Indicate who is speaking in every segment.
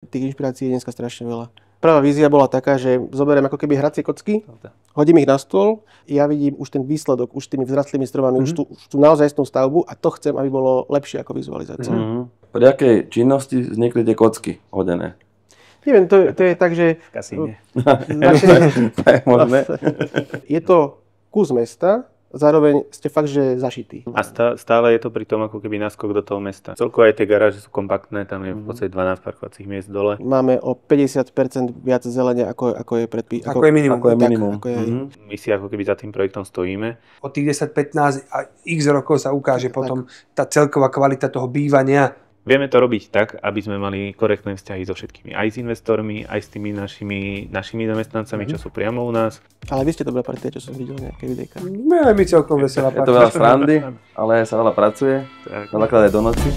Speaker 1: Tých inšpirácií je dneska strašne veľa. Prvá vízia bola taká, že zoberiem ako keby hracie kocky, hodím ich na stôl, ja vidím už ten výsledok, už tými vzrastlými stromami, už tú naozajstnú stavbu a to chcem, aby bolo lepšie ako vizualizácia.
Speaker 2: Pri akej činnosti vznikli tie kocky hodené?
Speaker 1: Neviem, to je tak, že...
Speaker 3: Kasíne.
Speaker 1: Je to kus mesta, zároveň ste fakt, že zašití.
Speaker 3: A stále je to pri tom ako keby náskok do toho mesta. Celkovo aj tie garáže sú kompaktné, tam je v podstate 12 parkovacích miest dole.
Speaker 1: Máme o 50% viac zelenia, ako je predpis.
Speaker 4: Ako je minimum.
Speaker 3: My si ako keby za tým projektom stojíme.
Speaker 4: Od tých 10-15 a x rokov sa ukáže potom tá celková kvalita toho bývania.
Speaker 3: Vieme to robiť tak, aby sme mali korektné vzťahy so všetkými. Aj s investormi, aj s tými našimi zamestnancami, čo sú priamo u nás.
Speaker 1: Ale vy ste dobrá partia, čo som videl nejaké videjka.
Speaker 4: My celkom veselá partia.
Speaker 2: Je to veľa srandy, ale sa veľa pracuje. Veľakrát aj do noci.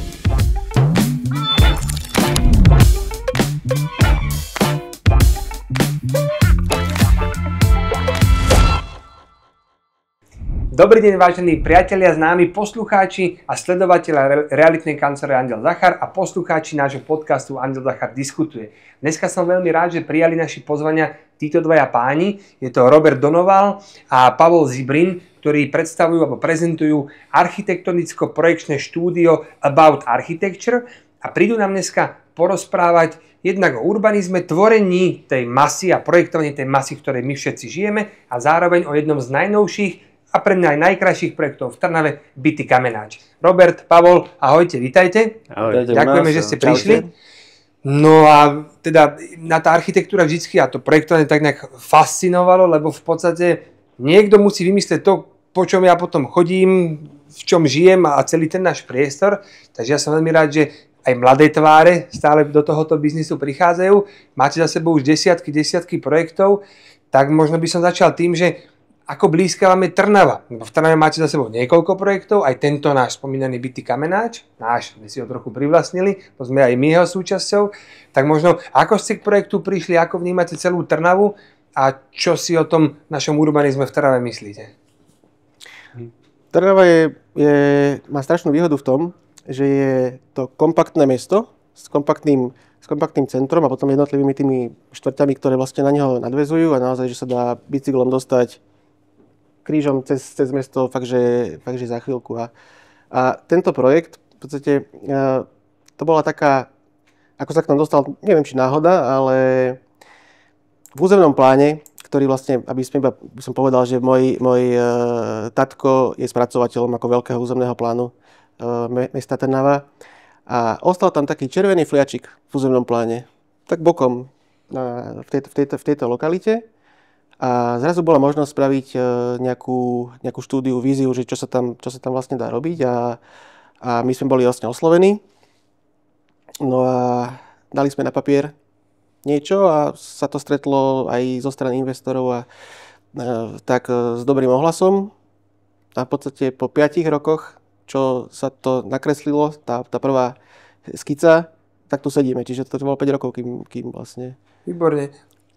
Speaker 4: Dobrý deň, vážení priatelia, známi poslucháči a sledovatelia realitnej kancelárie Anděl Zachar a poslucháči nášho podcastu Anděl Zachar diskutuje. Dneska som veľmi rád, že prijali naši pozvania títo dvaja páni. Je to Robert Donoval a Pavol Zibrin, ktorí predstavujú alebo prezentujú architektonicko-projekčné štúdio About Architecture a prídu nám dneska porozprávať jednak o urbanizme, tvorení tej masy a projektovaní tej masy, v ktorej my všetci žijeme a zároveň o jednom z najnovších a pre mňa aj najkrajších projektov v Trnave, byty Kamenáč. Robert, Pavol, ahojte, vítajte.
Speaker 3: Ahojte.
Speaker 4: Ďakujeme, že ste prišli. No a teda na tá architektúra vždycky a to projektovanie tak nejak fascinovalo, lebo v podstate niekto musí vymyslieť to, po čom ja potom chodím, v čom žijem a celý ten náš priestor. Takže ja som veľmi rád, že aj mladé tváre stále do tohoto biznisu prichádzajú. Máte za sebou už desiatky projektov, tak možno by som začal tým, že ako blízka vám je Trnava. V Trnave máte za sebou niekoľko projektov, aj tento náš spomínaný byty Kamenáč, my si ho trochu privlastnili, to sme aj my jeho súčasťou. Tak možno, ako ste k projektu prišli, ako vnímate celú Trnavu a čo si o tom našom urbanizme v Trnave myslíte?
Speaker 1: Trnava má strašnú výhodu v tom, že je to kompaktné mesto s kompaktným centrom a potom jednotlivými tými štvrťami, ktoré vlastne na neho nadväzujú a naozaj, že sa dá bicyklom dostať krížom cez mesto fakt, že za chvíľku. A tento projekt, v podstate, to bola taká, ako sa k nám dostal, neviem či náhoda, ale v územnom pláne, ktorý vlastne, aby som povedal, že môj tatko je spracovateľom ako veľkého územného plánu mesta Trnava. A ostal tam taký červený fliačik v územnom pláne, tak bokom v tejto lokalite. A zrazu bola možnosť spraviť nejakú štúdiu, víziu, že čo sa tam vlastne dá robiť a my sme boli vlastne oslovení. No a dali sme na papier niečo a sa to stretlo aj zo strany investorov a tak s dobrým ohlasom. A v podstate po 5 rokoch, čo sa to nakreslilo, tá prvá skica, tak tu sedíme. Čiže to bolo 5 rokov, kým vlastne...
Speaker 4: Výborne.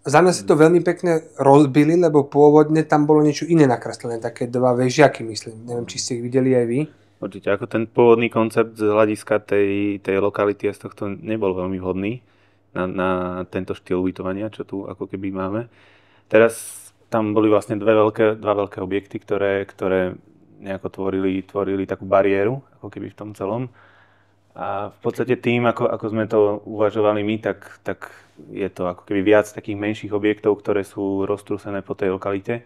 Speaker 4: Za mňa si to veľmi pekne rozbili, lebo pôvodne tam bolo niečo iné nakreslené, také dva vežiaky, myslím. Neviem, či ste ich videli aj vy.
Speaker 3: Určite, ako ten pôvodný koncept z hľadiska tej lokality a z tohto nebol veľmi vhodný na tento štýl ubytovania, čo tu ako keby máme. Teraz tam boli vlastne dva veľké objekty, ktoré nejako tvorili takú bariéru, ako keby v tom celom. A v podstate tým, ako sme to uvažovali my, tak je to ako keby viac takých menších objektov, ktoré sú roztrúsené po tej lokalite.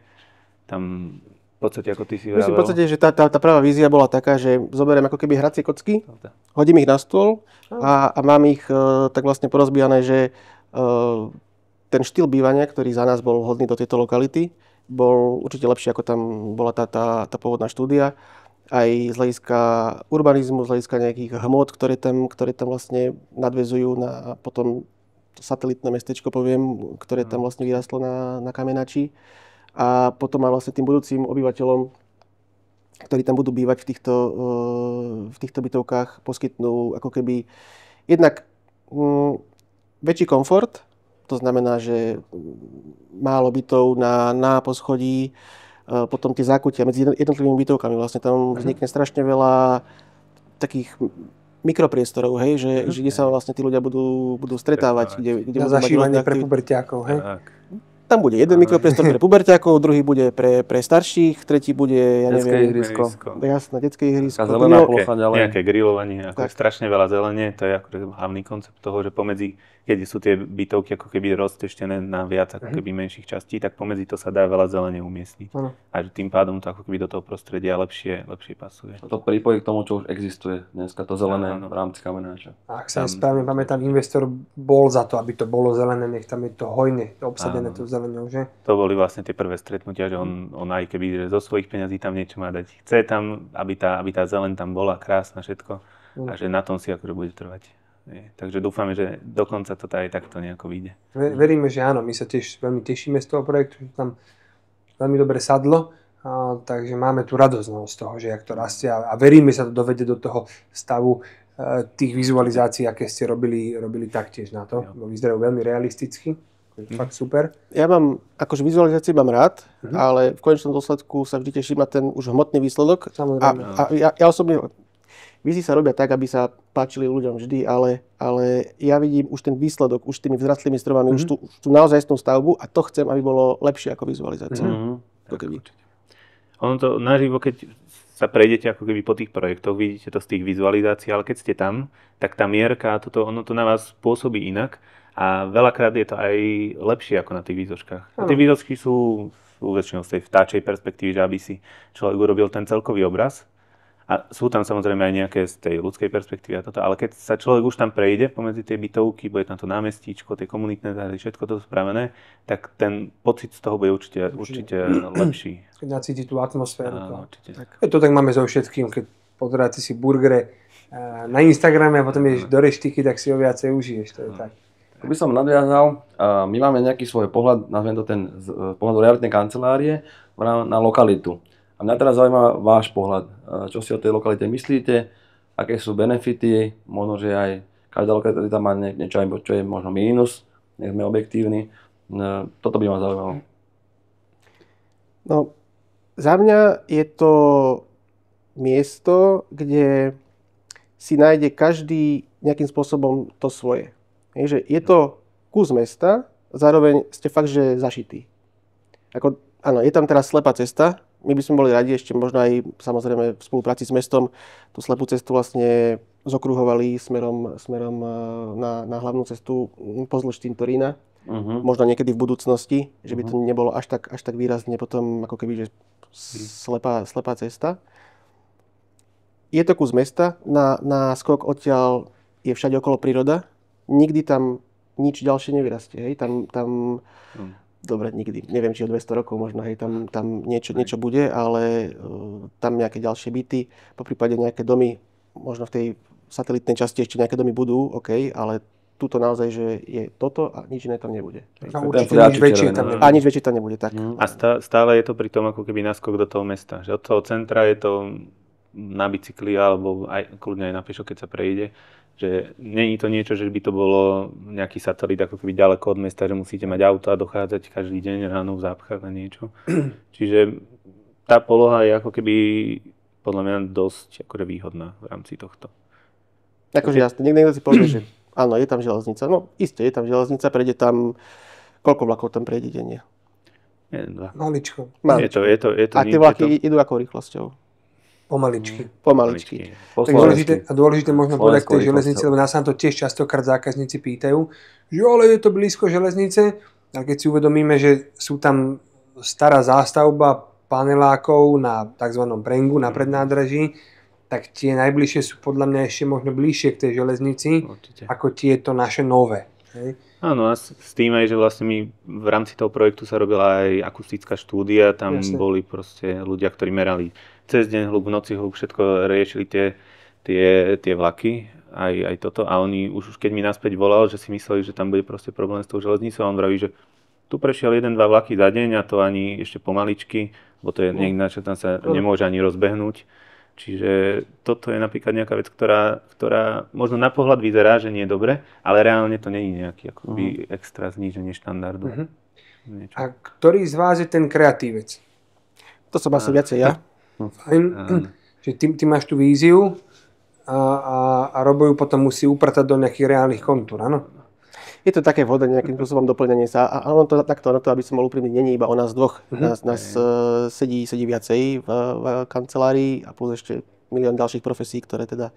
Speaker 3: Tam v podstate, ako ty si vravel...
Speaker 1: Myslím v podstate, že tá prvá vízia bola taká, že zoberiem ako keby hracie kocky, hodím ich na stôl a mám ich tak vlastne porozbíjané, že ten štýl bývania, ktorý za nás bol vhodný do tejto lokality, bol určite lepší, ako tam bola tá pôvodná štúdia. Aj z hľadiska urbanizmu, z hľadiska nejakých hmot, ktoré tam vlastne nadväzujú na potom satelitné mestečko, poviem, ktoré tam vlastne vyrastlo na Kamenači. A potom aj vlastne tým budúcim obyvateľom, ktorí tam budú bývať v týchto bytovkách, poskytnú ako keby jednak väčší komfort, to znamená, že málo bytov na poschodí, potom tie zákutia medzi jednotlivými bytovkami. Vlastne tam vznikne strašne veľa takých mikropriestorov, hej, že kde sa vlastne tí ľudia budú stretávať, kde
Speaker 4: Na
Speaker 1: budú mať
Speaker 4: zašívanie
Speaker 1: rôzne
Speaker 4: pre
Speaker 1: aktivity.
Speaker 4: puberťákov, hej?
Speaker 3: Tak.
Speaker 1: Tam bude jeden mikropriestor pre puberťákov, druhý bude pre starších, tretí bude, ja
Speaker 2: Detské
Speaker 1: neviem,
Speaker 2: ihrisko.
Speaker 1: jasné, detské ihrisko.
Speaker 2: Taká zelená plocha ďalej.
Speaker 3: Nejaké grilovanie, ako
Speaker 1: Tak.
Speaker 3: je strašne veľa zelene, to je akože hlavný koncept toho, že pomedzi, keď sú tie bytovky ako keby rozteštené na viac ako keby menších častí, tak pomedzi to sa dá veľa zelene umiestniť.
Speaker 4: Áno.
Speaker 3: A že tým pádom to ako keby do toho prostredia lepšie pasuje.
Speaker 2: To pripojí k tomu, čo už existuje dneska, to zelené
Speaker 3: Áno.
Speaker 2: v rámci kamenáča.
Speaker 4: A ak sa správne pamätám, investor bol za to, aby to bolo zelené, nech tam je to hojne obsadené
Speaker 3: Áno.
Speaker 4: tou zelenou, že?
Speaker 3: To boli vlastne tie prvé stretnutia, že on aj keby že zo svojich peňazí tam niečo má dať. Chce tam, aby tá zeleň tam bola krásna, všetko. A že na tom si akože bude trvať. Takže dúfame, že dokonca to aj takto nejako vyjde.
Speaker 4: Veríme, že áno, my sa tiež veľmi tešíme z toho projektu, že tam veľmi dobre sadlo, takže máme tu radosť z toho, že jak to rastie a veríme sa to dovede do toho stavu tých vizualizácií, aké ste robili taktiež na to. Vyzerajú veľmi realisticky, fakt super.
Speaker 1: Ja mám, akože vizualizácie mám rád, ale v konečnom dôsledku sa vždy teším na ten už hmotný výsledok.
Speaker 4: Samozrejme.
Speaker 1: A ja osobne, vízy sa robia tak, aby sa páčili ľuďom vždy, ale ja vidím už ten výsledok, už tými vzrastlými stromami, už tú naozajstnú stavbu a to chcem, aby bolo lepšie ako vizualizácia. Ako keby.
Speaker 3: Ono to naživo, keď sa prejdete ako keby po tých projektoch, vidíte to z tých vizualizácií, ale keď ste tam, tak tá mierka, ono to na vás pôsobí inak. A veľakrát je to aj lepšie ako na tých výzočkách. A tie výzočky sú väčšinou z tej vtáčej perspektívy, že aby si človek urobil ten celkový obraz. A sú tam samozrejme aj nejaké z tej ľudskej perspektívy a toto, ale keď sa človek už tam prejde pomedzi tie bytovky, bude tam to námestíčko, tie komunitné záhrady, všetko to spravené, tak ten pocit z toho bude určite lepší.
Speaker 4: Keď nacíti tú atmosféru.
Speaker 3: Áno, určite.
Speaker 4: To tak máme so všetkým, keď pozeráte si burgere na Instagrame a potom ideš do reštiky, tak si ho viacej užiješ, to je tak.
Speaker 2: Tu by som nadviazal, my máme nejaký svoj pohľad, nazvem to ten z pohľadu realitnej kancelárie na lokalitu. A mňa teraz zaujíma váš pohľad, čo si o tej lokalite myslíte, aké sú benefity, možno, že aj každá lokalita má niečo, čo je možno mínus, nech sme objektívni. Toto by ma zaujímalo.
Speaker 1: No, za mňa je to miesto, kde si nájde každý nejakým spôsobom to svoje. Že je to kus mesta, zároveň ste fakt, že zašitý. Áno, je tam teraz slepá cesta. My by sme boli radi ešte možno aj samozrejme v spolupráci s mestom tú slepú cestu vlastne zokruhovali smerom na hlavnú cestu pozdĺž Tintorína. Možno niekedy v budúcnosti, že by to nebolo až tak výrazne potom ako keby, že slepá cesta. Je to kus mesta, na skok odtiaľ je všade okolo príroda. Nikdy tam nič ďalšie nevyrastie, hej, dobre, nikdy, neviem, či o 200 rokov možno, hej, tam niečo bude, ale tam nejaké ďalšie byty, poprípade nejaké domy, možno v tej satelitnej časti ešte nejaké domy budú, OK, ale tuto naozaj, že je toto a nič iné tam nebude.
Speaker 4: A určite nič väčšie tam nebude.
Speaker 1: A nič väčšie tam nebude, tak.
Speaker 3: A stále je to pri tom ako keby náskok do toho mesta, že od toho centra je to na bicykli alebo aj kľudne aj na pešo, keď sa prejde. Že není to niečo, že by to bolo nejaký satelit ako keby ďaleko od mesta, že musíte mať auto a dochádzať každý deň ráno v zápchách a niečo. Čiže tá poloha je ako keby podľa mňa dosť akože výhodná v rámci tohto.
Speaker 1: Akože jasne, niekto si povie, že áno, je tam železnica. No isté, je tam železnica, prejde tam, koľko vlakov tam prejde denne?
Speaker 4: Maličko.
Speaker 3: Je to
Speaker 1: a tie vlaky idú akou rýchlosťou? Pomaličky.
Speaker 4: Dôležité možno povedať k tej železnici, lebo nás sa to tiež častokrát zákazníci pýtajú, že ale je to blízko železnice, a keď si uvedomíme, že sú tam stará zástavba panelákov na tzv. Prengu, na prednádraží, tak tie najbližšie sú podľa mňa ešte možno bližšie k tej železnici, ako tieto naše nové. Hej?
Speaker 3: Áno, a s tým aj, že vlastne my v rámci toho projektu sa robila aj akustická štúdia, tam boli proste ľudia, ktorí merali cez deň hluk, v noci hluk, všetko riešili tie vlaky, aj toto. A oni už keď mi naspäť volal, že si mysleli, že tam bude proste problém s tou železnicou, a on vraví, že tu prešiel 1-2 vlaky za deň a to ani ešte pomaličky, bo to je niekde, tam sa nemôže ani rozbehnúť. Čiže toto je napríklad nejaká vec, ktorá možno na pohľad vyzerá, že nie je dobre, ale reálne to nie je nejaký akoby extra zníženie štandardu.
Speaker 4: A ktorý z vás je ten kreatívec?
Speaker 1: To som asi viacej ja.
Speaker 4: Fajn. Že ty máš tú víziu a Robo ju potom musí upratať do nejakých reálnych kontúr, áno?
Speaker 1: Je to také vhodné nejakým spôsobom doplňanie sa. A ono to takto, na to, aby som bol úprimný, není iba o nás dvoch. Nás sedí viacej v kancelárii a plus ešte milión ďalších profesí, ktoré teda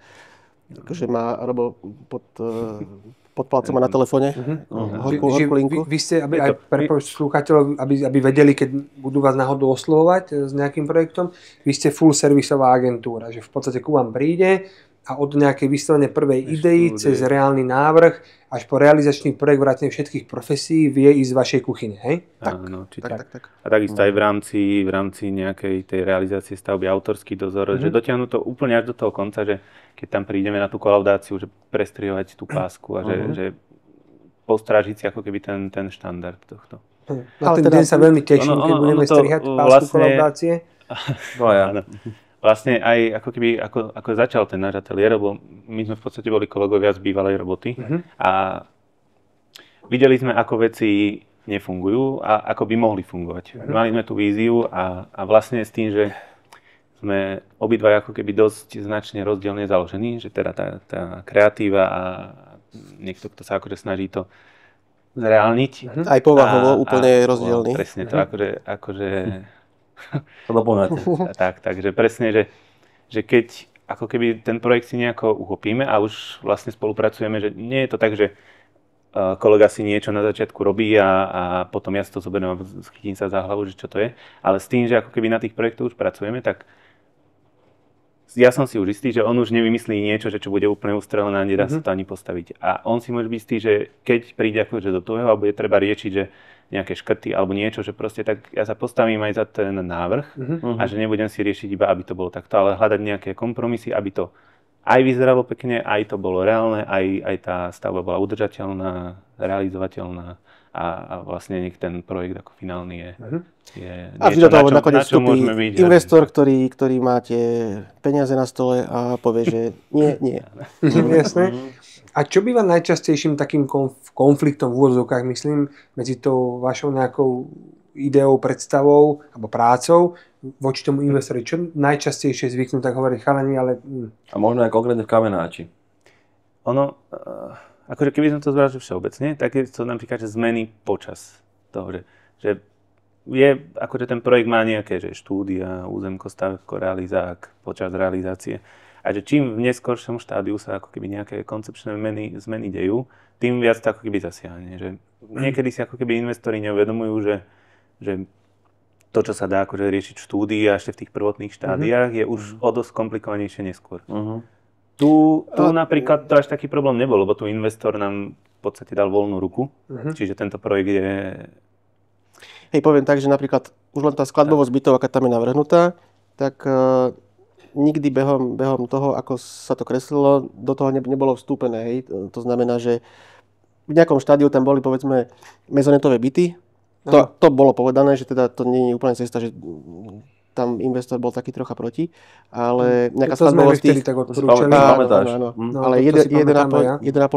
Speaker 1: akože má Robo pod palcom a na telefóne. Horkú linku.
Speaker 4: Vy ste, aj pre slúchateľov, aby vedeli, keď budú vás náhodou oslovovať s nejakým projektom, vy ste full servisová agentúra, že v podstate ku vám príde a od nejakej vyslovene prvej idei cez reálny návrh až po realizačný projekt vrátane všetkých profesí vie ísť z vašej kuchyne, hej?
Speaker 3: Áno,
Speaker 1: Tak.
Speaker 3: A takisto aj v rámci nejakej tej realizácie stavby autorský dozor, že dotiahnu to úplne až do toho konca, že keď tam prídeme na tú kolaudáciu, že prestrihovať tú pásku a že postrážiť si ako keby ten štandard tohto.
Speaker 4: Na ten deň sa veľmi teším, keď budeme strihať pásku kolaudácie.
Speaker 3: Áno. Vlastne aj ako začal ten náš ateliér, lebo my sme v podstate boli kolegovia z bývalej roboty a videli sme, ako veci nefungujú a ako by mohli fungovať. Mali sme tú víziu a vlastne s tým, že sme obidva ako keby dosť značne rozdielne založení, že teda tá kreatíva a niekto, kto sa akože snaží to zreálniť.
Speaker 1: Aj povahovo úplne rozdielny.
Speaker 3: Presne to, akože
Speaker 2: To doplňate.
Speaker 3: takže presne, že keď ako keby ten projekt si nejako uchopíme a už vlastne spolupracujeme, že nie je to tak, že kolega si niečo na začiatku robí a potom ja si to zoberiem a chytím sa za hlavu, že čo to je, ale s tým, že ako keby na tých projektoch už pracujeme, tak ja som si už istý, že on už nevymyslí niečo, že čo bude úplne ustrelené a nedá sa to ani postaviť. A on si môže byť istý, že keď príde akože do toho a bude treba riešiť, že nejaké škrty alebo niečo, že proste tak ja sa postavím aj za ten návrh a že nebudem si riešiť iba, aby to bolo takto, ale hľadať nejaké kompromisy, aby to aj vyzeralo pekne, aj to bolo reálne, aj tá stavba bola udržateľná, realizovateľná a vlastne nech ten projekt ako finálny je
Speaker 1: a vždy do toho nakoniec vstupí investor, ktorý má tie peniaze na stole a povie, že nie.
Speaker 4: Jasné. A čo býva najčastejším takým konfliktom v úvodzovkách, myslím, medzi tou vašou nejakou ideou, predstavou alebo prácou voči tomu investori? Čo najčastejšie zvyknú tak hovoriť chalani, ale...
Speaker 2: A možno aj konkrétne v kamenáči.
Speaker 3: Ono, akože keby som to zbral všeobecne, tak je to napríklad, že zmeny počas toho, že je, akože ten projekt má nejaké, že štúdia, územko, stavebko, realizák, počas realizácie. A že čím v neskoršom štádiu sa ako keby nejaké koncepčné zmeny dejú, tým viac to ako keby zasiahne. Že niekedy si ako keby investori neuvedomujú, že to, čo sa dá akože riešiť v štúdii a ešte v tých prvotných štádiách, je už o dosť komplikovanejšie neskôr. Tu napríklad to až taký problém nebol, lebo tu investor nám v podstate dal voľnú ruku, čiže tento projekt je...
Speaker 1: Hej, poviem tak, že napríklad už len tá skladbovosť bytov, aká tam je navrhnutá, tak nikdy behom toho, ako sa to kreslilo, do toho nebolo vstúpené. Hej. To znamená, že v nejakom štádiu tam boli, povedzme, mezonetové byty. To bolo povedané, že teda to nie je úplne cesta, že tam investor bol taký trocha proti, ale nejaká skladbovosť tých...
Speaker 4: tak odporúčali.
Speaker 1: Ale 1,5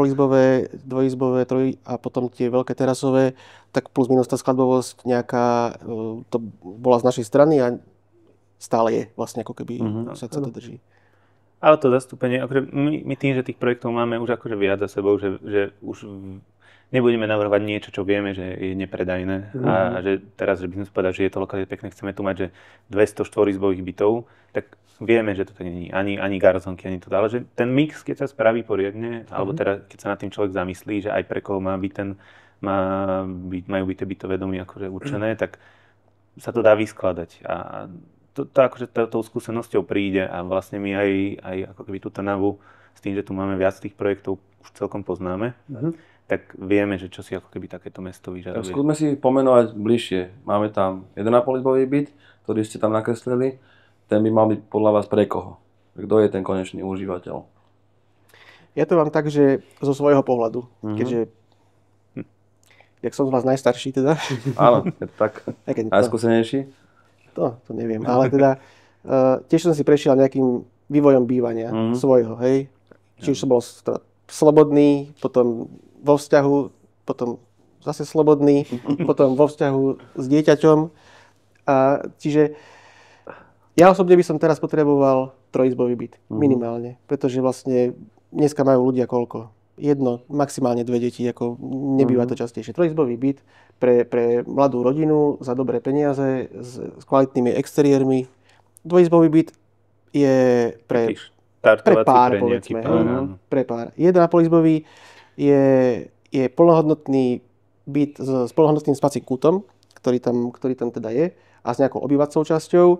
Speaker 1: izbové, 2 izbové, 3 a potom tie veľké terasové, tak plus minus tá skladbovosť nejaká, to bola z našej strany a stále je vlastne ako keby sa to drží.
Speaker 3: Ale to zastúpenie, akože my tým, že tých projektov máme už akože viac za sebou, že už nebudeme navrhovať niečo, čo vieme, že je nepredajné a že teraz, že by sme povedali, že je to lokalite pekné, chceme tu mať, že 200 štvorizbových bytov, tak vieme, že to tak nie je ani garzonky, ani to, ale že ten mix, keď sa spraví poriadne, alebo teda keď sa nad tým človek zamyslí, že aj pre koho majú byť tie bytové domy akože určené, tak sa to dá vyskladať a to akože tou skúsenosťou príde a vlastne my aj ako keby tú Trnavu s tým, že tu máme viac tých projektov, už celkom poznáme, tak vieme, že čo si ako keby takéto mesto vyžaduje.
Speaker 2: Tak skúsme si pomenovať bližšie. Máme tam 1,5 izbový byt, ktorý ste tam nakreslili. Ten by mal byť podľa vás pre koho? Kto je ten konečný užívateľ?
Speaker 1: Ja to mám tak, že zo svojho pohľadu, keďže jak som z vás najstarší teda.
Speaker 2: Áno, je to tak. Najskúsenejší?
Speaker 1: To neviem, ale teda tiež som si prešiel nejakým vývojom bývania svojho, hej. Čiže som bol slobodný, potom vo vzťahu, potom zase slobodný, potom vo vzťahu s dieťaťom. A čiže ja osobne by som teraz potreboval trojizbový byt. Minimálne. Pretože vlastne dneska majú ľudia koľko? Jedno, maximálne 2 deti, ako nebýva to častejšie. Trojizbový byt pre mladú rodinu za dobré peniaze, s kvalitnými exteriérmi. Dvojizbový byt je pre pár, povedzme. Pre pár. 1,5 izbový je plnohodnotný byt s plnohodnotným spacím kútom, ktorý tam teda je, a s nejakou obývacou časťou.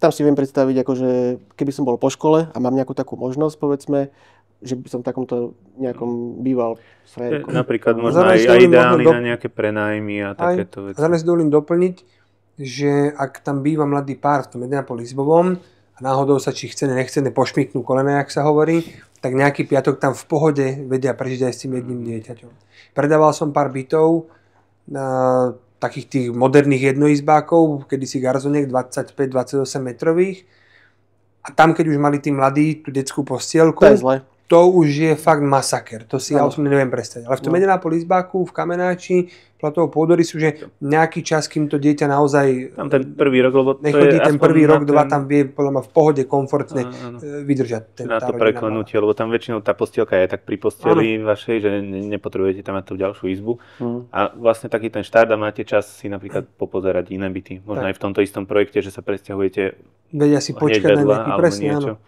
Speaker 1: Tam si viem predstaviť, akože keby som bol po škole a mám nejakú takú možnosť, povedzme, že by som v takomto nejakom býval s frajerkou.
Speaker 3: Napríklad možno aj ideálny na nejaké prenájmy a takéto veci.
Speaker 4: Zároveň si dovolím doplniť, že ak tam býva mladý pár v tom 1,5 izbovom a náhodou sa či chcené, nechcené pošmyknú kolena, jak sa hovorí, tak nejaký piatok tam v pohode vedia prežiť aj s tým jedným dieťaťom. Predával som pár bytov na takých tých moderných jednoizbákov, kedysi garzoniek 25-28 metrových. A tam, keď už mali tí mladí tú detskú postielku,
Speaker 1: to je zle.
Speaker 4: To už je fakt masaker. To si ja osobne neviem predstaviť. Ale v tom 1,5 izbáku v Kamenáči platového pôdorysu, že nejaký čas, kým to dieťa naozaj
Speaker 3: tam ten prvý rok, lebo
Speaker 4: nechodí ten prvý rok, dva, tam vie podľa mňa v pohode komfortne vydržať.
Speaker 3: Na to preklenutie, lebo tam väčšinou tá postielka je tak pri posteli vašej, že nepotrebujete tam mať tú ďalšiu izbu. A vlastne taký ten štart a máte čas si napríklad popozerať iné byty. Možno aj v tomto istom projekte, že sa presťahujete
Speaker 4: vedia si počkať na nejaký, presne, áno.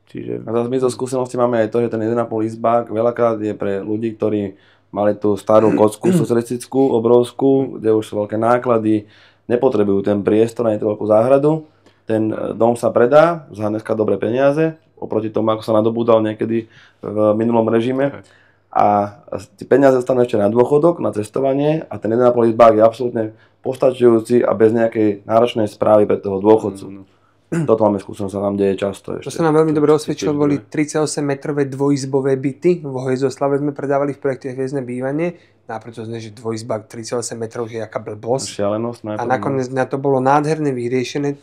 Speaker 2: Čiže... A zase my zo skúsenosti máme aj to, že ten 1,5 izbák veľakrát je pre ľudí, ktorí mali tú starú kocku socialistickú, obrovskú, kde už sú veľké náklady, nepotrebujú ten priestor ani tú veľkú záhradu. Ten dom sa predá za dneska dobré peniaze, oproti tomu, ako sa nadobúdal niekedy v minulom režime. A tie peniaze zostanú ešte na dôchodok, na cestovanie a ten 1,5 izbák je absolútne postačujúci a bez nejakej náročnej správy pre toho dôchodcu. Toto máme skúsenosť, sa nám deje často ešte.
Speaker 4: To sa nám veľmi dobre osvedčilo, boli 38-metrové dvojizbové byty. Vo Hojzoslave sme predávali v projekte Hviezdne bývanie. A preto sme, že dvojizbák 38 metrov, že je jaká blbosť.
Speaker 2: Šialenosť.
Speaker 4: A nakoniec na to bolo nádherne vyriešené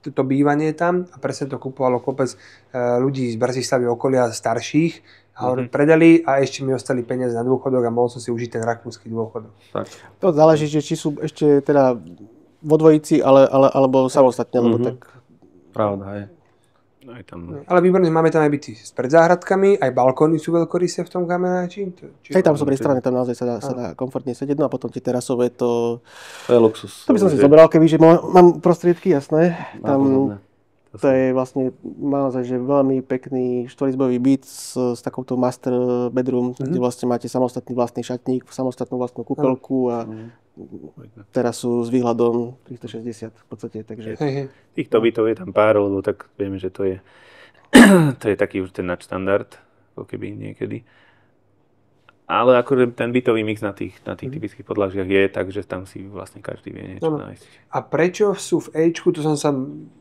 Speaker 4: to bývanie tam a presne to kupovalo kopec ľudí z Bratislavy okolia starších. A predali a ešte mi ostali peniaze na dôchodok a mohol som si užiť ten rakúsky dôchodok.
Speaker 1: Tak. To záleží, že či sú ešte teda vo dvojici, alebo samostatne, lebo tak...
Speaker 2: Pravda, je.
Speaker 3: Aj tam...
Speaker 4: Ale výborné, máme tam aj byty s predzáhradkami, aj balkóny sú veľkorysé v tom Kamenáči.
Speaker 1: Aj tam sú priestrané, tam naozaj sa dá komfortne sedieť, no a potom tie terasové, to
Speaker 2: je luxus.
Speaker 1: To by som si zobral, kebyže mám prostriedky, jasné. Tam to je vlastne naozaj, že veľmi pekný štvorizbový byt s takouto master bedroom, kde vlastne máte samostatný vlastný šatník, samostatnú vlastnú kúpeľku a teraz sú s výhľadom 360 v podstate, takže...
Speaker 3: Týchto bytov je tam pár, lebo tak vieme, že to je taký už ten nadštandard, ako keby niekedy. Ale akože ten bytový mix na tých typických podlažiach je, takže tam si vlastne každý vie niečo nájsť.
Speaker 4: A prečo sú v Ečku, to som sa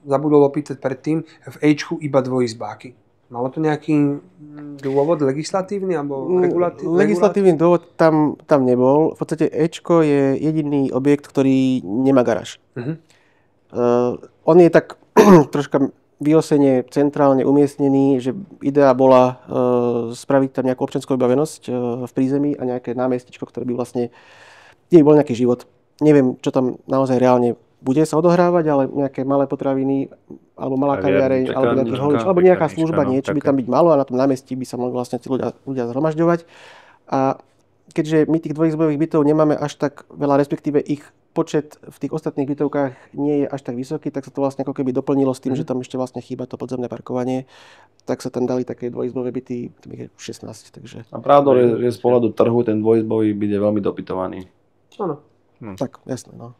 Speaker 4: zabudol opýtať predtým, v Ečku iba dvojizbáky? Malo to nejaký dôvod legislatívny alebo regulatívny?
Speaker 1: Legislatívny dôvod tam nebol. V podstate Ečko je jediný objekt, ktorý nemá garáž. On je tak troška vyosene centrálne umiestnený, že idea bola spraviť tam nejakú občiansku vybavenosť v prízemí a nejaké námestičko, ktoré by vlastne, kde by bol nejaký život. Neviem, čo tam naozaj reálne bude sa odohrávať, ale nejaké malé potraviny, alebo malá kaviareň, alebo nejaký holič, alebo nejaká služba, niečo by tam byť malo a na tom námestí by sa mohli vlastne tí ľudia zhromažďovať. A keďže my tých dvojizbových bytov nemáme až tak veľa, respektíve ich počet v tých ostatných bytovkách nie je až tak vysoký, tak sa to vlastne ako keby doplnilo s tým, že tam ešte vlastne chýba to podzemné parkovanie, tak sa tam dali také dvojizbové byty, tam ich je 16, takže...
Speaker 2: A pravdou je, že z pohľadu trhu ten dvojizbový byt je veľmi dopytovaný.
Speaker 4: Áno.
Speaker 1: Tak, jasné, no.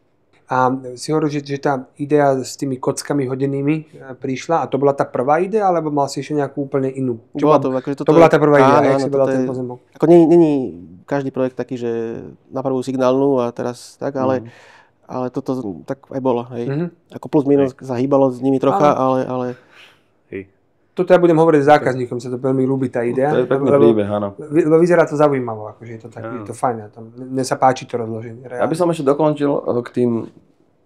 Speaker 4: A si hovoril, že tá idea s tými kockami hodenými prišla a to bola tá prvá idea, alebo mal si ešte nejakú úplne inú? To bola tá prvá idea, jak si bola ten pozemok.
Speaker 1: Ako není každý projekt taký, že na prvú signálnu a teraz tak, ale toto tak aj bolo. Hej. Ako plus minus sa hýbalo s nimi trocha, ale...
Speaker 4: Toto ja budem hovoriť s zákazníkom, sa to veľmi ľúbi tá idea.
Speaker 2: To je pekný príbeh, áno.
Speaker 4: Lebo vyzerá to zaujímavo, akože je to tak, je to fajn. Mne sa páči to rozloženie.
Speaker 2: Ja by som ešte dokončil k tým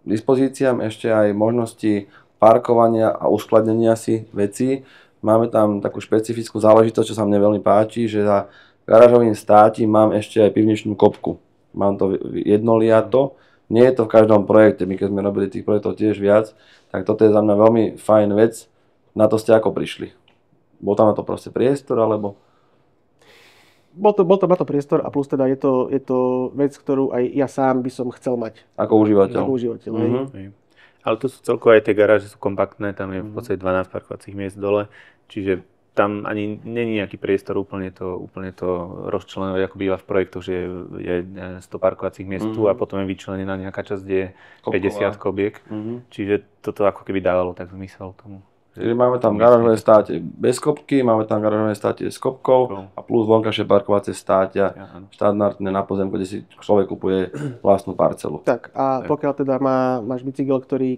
Speaker 2: dispozíciám ešte aj možnosti parkovania a uskladnenia si vecí. Máme tam takú špecifickú záležitosť, čo sa mne veľmi páči, že za garážovým státi mám ešte aj pivničnú kopku. Mám to jednoliato. Nie je to v každom projekte, my keď sme robili tých projektov tiež viac, tak toto je za mňa veľmi fajn vec. Na to ste ako prišli? Bol tam na to proste priestor, alebo?
Speaker 1: Bol to na to priestor a plus teda je to vec, ktorú aj ja sám by som chcel mať.
Speaker 2: Ako užívateľ.
Speaker 1: Ako užívateľ, hej.
Speaker 3: Ale tu sú celkovo aj tie garáže sú kompaktné, tam je v podstate 12 parkovacích miest dole, čiže tam ani není nejaký priestor úplne to rozčlenovať, ako býva v projektoch, že je 100 parkovacích miest tu a potom je vyčlenená nejaká časť, kde je 50 kobiek. Čiže toto ako keby dávalo tak zmysel tomu.
Speaker 2: Čiže máme tam garážové státe bez kopky, máme tam garážové státe s kopkou a plus vonkajšie parkovacie státia štandardné na pozemku, kde si človek kupuje vlastnú parcelu.
Speaker 1: Tak a pokiaľ teda máš bicykel, ktorý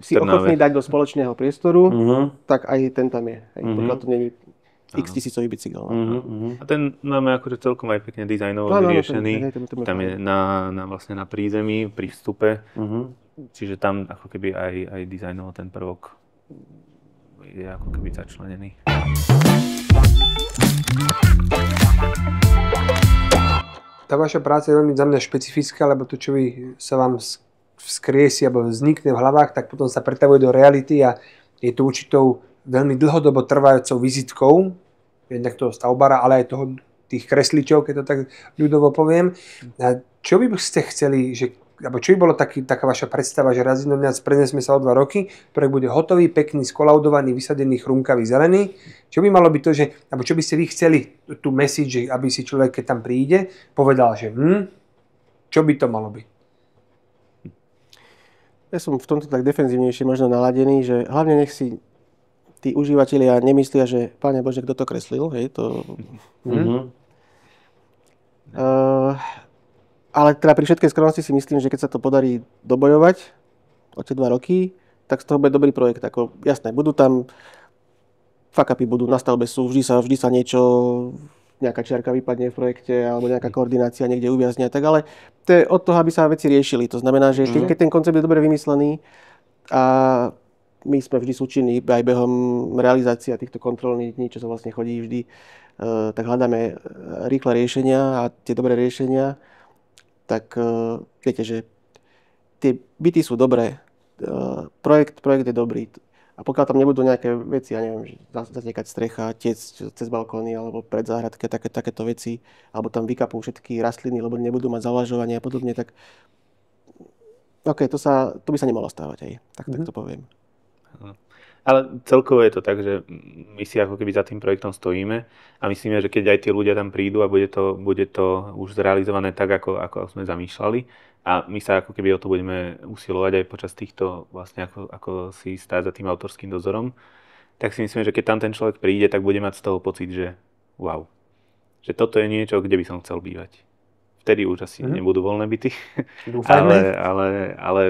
Speaker 1: si ochotný dať do spoločného priestoru, tak aj ten tam je. Pokiaľ to není x tisícový bicykel.
Speaker 3: A ten máme akože celkom aj pekne dizajnovo vyriešený. Tam je vlastne na prízemí, pri vstupe. Čiže tam ako keby aj dizajnovo ten prvok je ako keby začlenený.
Speaker 4: Tá vaša práca je veľmi za mňa špecifická, lebo to, čo sa vám vzkriesi alebo vznikne v hlavách, tak potom sa pretavuje do reality a je to určitou veľmi dlhodobo trvajúcou vizitkou, jednak toho stavbára, ale aj tých kresličov, keď to tak ľudovo poviem. A čo by ste chceli, alebo čo by bolo taká vaša predstava, že raz jedného dňa prenesme sa o 2 roky, projekt bude hotový, pekný, skolaudovaný, vysadený, chrumkavý, zelený. Čo by malo byť to, alebo čo by ste vy chceli tú message, aby si človek, keď tam príde, povedal, že čo by to malo byť?
Speaker 1: Ja som v tomto tak defenzívnejšie možno naladený, že hlavne nech si tí užívateľia nemyslia, že Pane Bože, kto to kreslil, hej, to... Ale teda pri všetkej skromnosti si myslím, že keď sa to podarí dobojovať o tie 2 roky, tak z toho bude dobrý projekt. Ako, jasné, budú tam fuck-upy, na stavbe sú, vždy sa niečo, nejaká čiarka vypadne v projekte, alebo nejaká koordinácia niekde uviazne, tak ale to je od toho, aby sa veci riešili. To znamená, že keď ten koncept je dobre vymyslený a my sme vždy súčinní aj behom realizácia týchto kontrolných dní, čo sa vlastne chodí vždy, tak hľadáme rýchle riešenia a tie dobré riešenia. Tak viete, že tie byty sú dobré, projekt je dobrý a pokiaľ tam nebudú nejaké veci, ja neviem, že zatiekať strecha, tiecť cez balkóny alebo pred záhradke, takéto veci, alebo tam vykapú všetky rastliny, lebo nebudú mať zavlažovanie a podobne, tak OK, to by sa nemalo stávať aj, tak to poviem.
Speaker 3: Ale celkovo je to tak, že my si ako keby za tým projektom stojíme a myslíme, že keď aj tí ľudia tam prídu a bude to už zrealizované tak, ako sme zamýšľali a my sa ako keby o to budeme usilovať aj počas týchto vlastne ako si stáť za tým autorským dozorom, tak si myslím, že keď tam ten človek príde, tak bude mať z toho pocit, že wow, že toto je niečo, kde by som chcel bývať. Vtedy už asi nebudú voľné byty, ale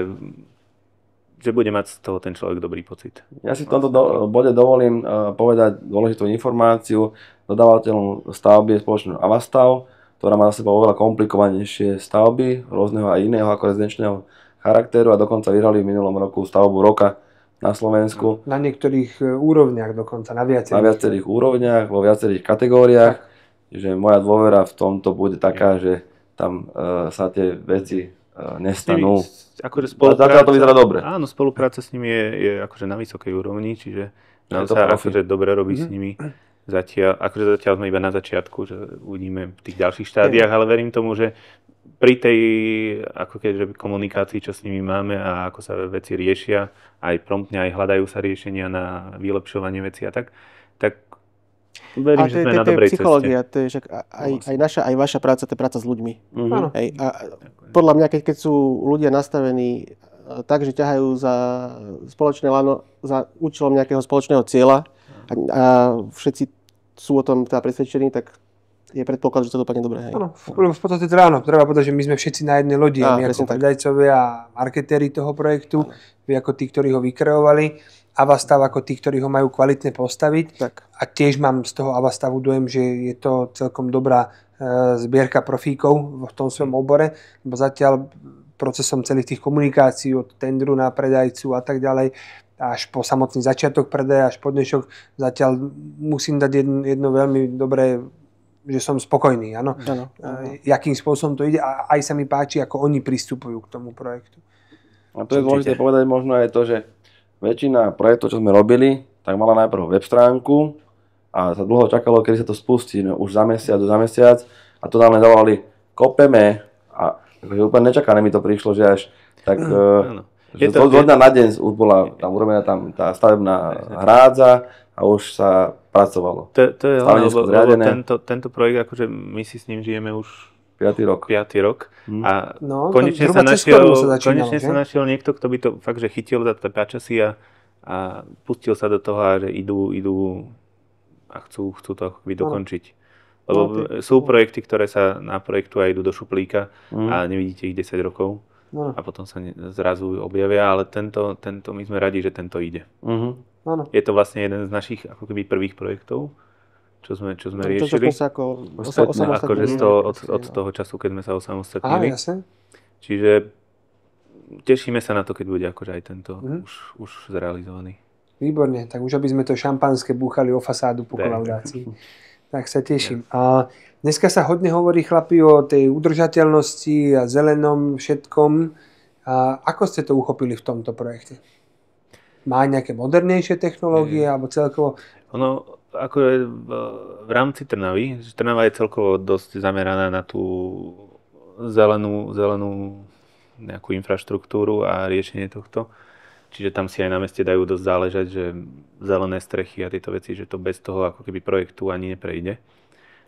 Speaker 3: že bude mať z toho ten človek dobrý pocit.
Speaker 2: Ja si v tomto bode dovolím povedať dôležitú informáciu. Dodávateľom stavby je spoločnosť Avastav, ktorá má za sebou oveľa komplikovanejšie stavby rôzneho a iného ako rezidenčného charakteru a dokonca vyhrali v minulom roku stavbu roka na Slovensku.
Speaker 4: Na niektorých úrovniach dokonca, na viacerých
Speaker 2: úrovniach, vo viacerých kategóriách. Že moja dôvera v tomto bude taká, že tam sa tie veci nestanú.
Speaker 3: Akože
Speaker 2: zatiaľ to vyzerá dobre.
Speaker 3: Áno, spolupráca s nimi je akože na vysokej úrovni, čiže sa akože dobre robí s nimi. Zatiaľ sme iba na začiatku, že uvidíme v tých ďalších štádiách, ale verím tomu, že pri tej ako keďže komunikácii, čo s nimi máme a ako sa veci riešia, aj promptne, aj hľadajú sa riešenia na vylepšovanie veci a tak verím, že sme na dobrej ceste.
Speaker 1: Psychológia, to je však aj naša, aj vaša práca, to je práca s ľuďmi. Hej, a podľa mňa, keď sú ľudia nastavení tak, že ťahajú za spoločné lano, za účelom nejakého spoločného cieľa a všetci sú o tom teda presvedčení, tak je predpoklad, že to dopadne dobre.
Speaker 4: Áno, v podstate teda áno, treba povedať, že my sme všetci na jednej lodi, my ako predajcovia a marketéri toho projektu, vy ako tí, ktorí ho vykreovali, Avastav ako tí, ktorí ho majú kvalitne postaviť. Tak. A tiež mám z toho Avastavu dojem, že je to celkom dobrá zbierka profíkov v tom svojom obore, lebo zatiaľ procesom celých tých komunikácií od tendru na predajcu a tak ďalej, až po samotný začiatok predaja, až po dnešok, zatiaľ musím dať jedno veľmi dobré, že som spokojný, áno. Jakým spôsobom to ide a aj sa mi páči, ako oni pristupujú k tomu projektu.
Speaker 2: A to je dôležité povedať možno aj to, že väčšina projektov, čo sme robili, tak mala najprv web stránku a sa dlho čakalo, kedy sa to spustí, no, už za mesiac a to nám len zavolali, kopeme a akože úplne nečakané mi to prišlo, že až tak zo dňa na deň už bola tam urobená tá stavebná hrádza a už sa pracovalo.
Speaker 3: To je hlavne, lebo tento projekt, akože my si s ním žijeme už 5. rok. A konečne sa našiel niekto, kto by to fakt, že chytil za to páčasy a pustil sa do toho a že idú a chcú to dokončiť. Lebo sú projekty, ktoré sa naprojektujú a idú do šuplíka a nevidíte ich 10 rokov. A potom sa zrazu objavia, ale tento my sme radi, že tento ide. Je to vlastne jeden z našich ako keby prvých projektov, čo sme riešili. Akože od toho času, keď sme sa osamostatnili. Čiže tešíme sa na to, keď bude akože aj tento už zrealizovaný.
Speaker 4: Výborne, tak už aby sme to šampanské búchali o fasádu po kolaudácii. Tak sa teším. A dneska sa hodne hovorí, chlapi, o tej udržateľnosti a zelenom všetkom. A ako ste to uchopili v tomto projekte? Má nejaké modernejšie technológie alebo celkovo?
Speaker 3: Ono, ako je v rámci Trnavy, Trnava je celkovo dosť zameraná na tú zelenú nejakú infraštruktúru a riešenie tohto. Čiže tam si aj na meste dajú dosť záležať, že zelené strechy a tieto veci, že to bez toho ako keby projektu ani neprejde.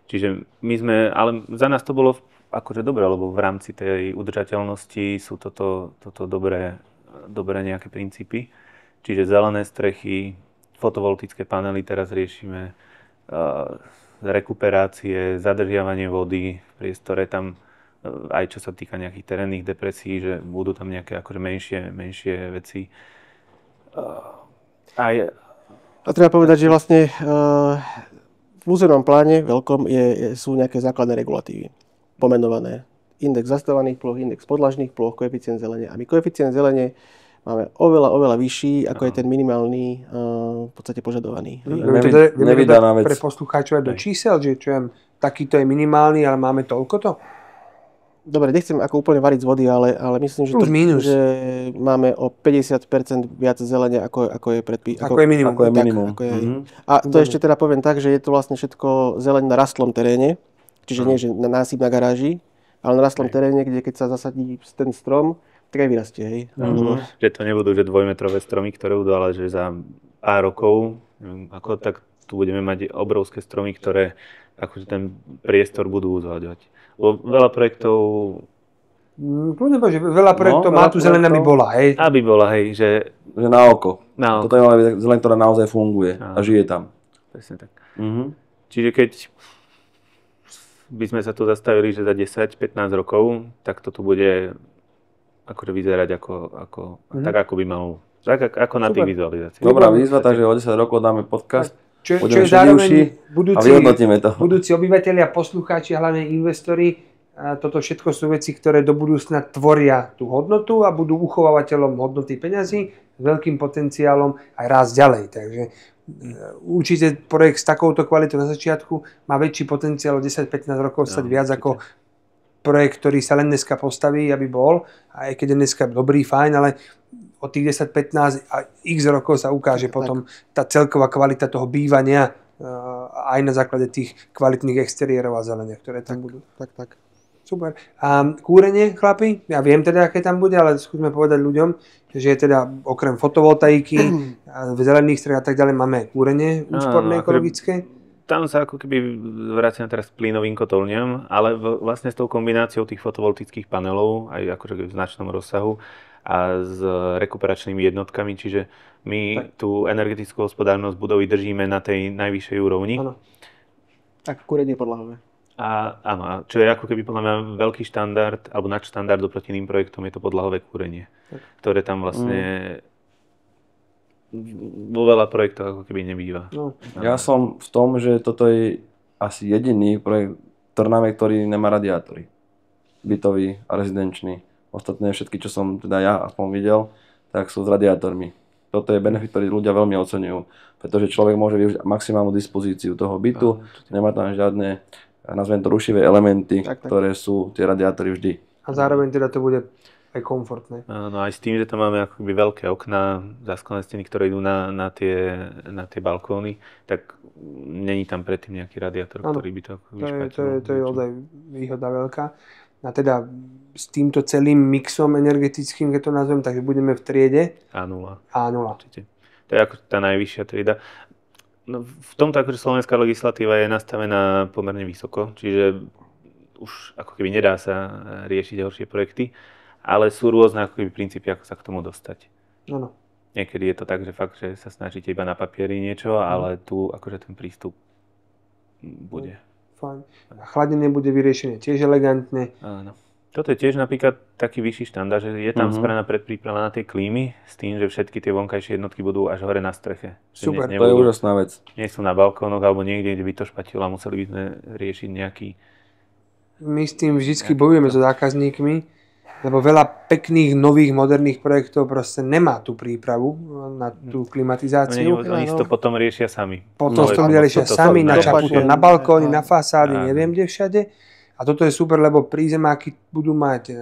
Speaker 3: Čiže my sme, ale za nás to bolo akože dobré, lebo v rámci tej udržateľnosti sú toto dobré nejaké princípy. Čiže zelené strechy, fotovoltické panely teraz riešime, rekuperácie, zadržiavanie vody v priestore tam, aj čo sa týka nejakých terénnych depresí, že budú tam nejaké akože menšie veci.
Speaker 1: A treba povedať, že vlastne v územnom pláne veľkom sú nejaké základné regulatívy pomenované. Index zastávaných ploch, index podlažných ploch, koeficient zelene. A my koeficient zelene máme oveľa vyšší, ako je ten minimálny v podstate požadovaný.
Speaker 2: Nevydaná vec.
Speaker 4: Pre poslucháčov aj do čísel, že takýto je minimálny, ale máme toľkoto?
Speaker 1: Dobre, nechcem ako úplne variť z vody, ale myslím, že, že máme o 50% viac zelene, ako je predpis.
Speaker 4: Ako je minimum.
Speaker 1: A to ešte teda poviem tak, že je to vlastne všetko zeleň na rastlom teréne, čiže nie, že na násyp na garáži, ale na rastlom teréne, kde keď sa zasadí ten strom, tak aj vyrastie, hej.
Speaker 3: Že to nebudú že 2-metrové stromy, ktoré budú, ale že za pár rokov, tak tu budeme mať obrovské stromy, ktoré akože ten priestor budú uzhľadovať. Veľa projektov...
Speaker 4: Veľa projektov má tu zelená, aby bola, hej.
Speaker 3: Aby bola, hej, že
Speaker 2: na oko. Toto je zeleň, ktorá naozaj funguje a žije tam.
Speaker 3: Presne tak. Čiže keď by sme sa tu zastavili, že za 10-15 rokov, tak to tu bude akože vyzerať tak, ako by malo. Tak, ako na tých vizualizáciách.
Speaker 2: Dobrá výzva, takže o 10 rokov dáme podcast.
Speaker 4: Čo je zároveň budúci obyvatelia, poslucháči a hlavne investori, toto všetko sú veci, ktoré do budúcna tvoria tú hodnotu a budú uchovávateľom hodnoty peňazí s veľkým potenciálom aj rásť ďalej. Takže určite projekt s takouto kvalitou na začiatku má väčší potenciál o 10-15 rokov stať viac ako projekt, ktorý sa len dneska postaví, aby bol, aj keď je dneska dobrý, fajn, ale od tých 10-15 a x rokov sa ukáže potom tá celková kvalita toho bývania aj na základe tých kvalitných exteriérov a zelenia, ktoré tam budú.
Speaker 1: Tak.
Speaker 4: Super. A kúrenie, chlapi? Ja viem teda, aké tam bude, ale skúsme povedať ľuďom, že je teda okrem fotovoltaiky, zelených strech a tak ďalej, máme kúrenie úsporné, ekologické.
Speaker 3: Tam sa ako keby vraciam teraz k plynovým kotolniam, ale vlastne s tou kombináciou tých fotovoltických panelov, aj akože v značnom rozsahu, a s rekuperačnými jednotkami, čiže my tú energetickú hospodárnosť budovy držíme na tej najvyššej úrovni.
Speaker 1: Áno. Tak kúrenie podlahové.
Speaker 3: Áno, čo je ako keby podľa mňa veľký štandard, alebo nadštandard oproti iným projektom, je to podlahové kúrenie, ktoré tam vlastne vo veľa projektov ako keby nebýva.
Speaker 2: Ja som v tom, že toto je asi jediný projekt v Trnave, ktorý nemá radiátory. Bytový a rezidenčný. Ostatné všetky, čo som teda ja aspoň videl, tak sú s radiátormi. Toto je benefit, ktorý ľudia veľmi oceňujú, pretože človek môže využiť maximálnu dispozíciu toho bytu, nemá tam žiadne, nazvem to, rušivé elementy, ktoré sú tie radiátory vždy.
Speaker 4: A zároveň teda to bude aj aj komfortné.
Speaker 3: No aj s tým, že tam máme akoby veľké okná, zasklené steny, ktoré idú na tie balkóny, tak není tam predtým nejaký radiátor, ktorý by to vyšpatil.
Speaker 4: To je ozaj výhoda veľká. A teda s týmto celým mixom energetickým, keď to nazvem, takže budeme v triede
Speaker 3: A0.
Speaker 4: Určite.
Speaker 3: To je ako tá najvyššia trieda. No, v tomto akože slovenská legislatíva je nastavená pomerne vysoko, čiže už ako keby nedá sa riešiť ďalšie projekty, ale sú rôzne ako keby princípy, ako sa k tomu dostať.
Speaker 4: Áno.
Speaker 3: Niekedy je to tak, že fakt, že sa snažíte iba na papieri niečo, ale tu akože ten prístup bude.
Speaker 4: Fajn. A chladenie bude vyriešené tiež elegantne.
Speaker 3: Áno. Toto je tiež napríklad taký vyšší štandard, že je tam spravená predpríprava na tej klímy s tým, že všetky tie vonkajšie jednotky budú až hore na streche.
Speaker 4: Super,
Speaker 2: to je úžasná vec.
Speaker 3: Nie sú na balkónoch alebo niekde, kde by to špatilo a museli by sme riešiť nejaký...
Speaker 4: My s tým vždycky bojujeme so zákazníkmi, lebo veľa pekných, nových, moderných projektov proste nemá tú prípravu na tú klimatizáciu.
Speaker 3: Oni si to potom riešia sami.
Speaker 4: Potom si to riešia sami, načapú to na balkóny, na fasády, neviem kde všade. A toto je super, lebo prízemáky budú mať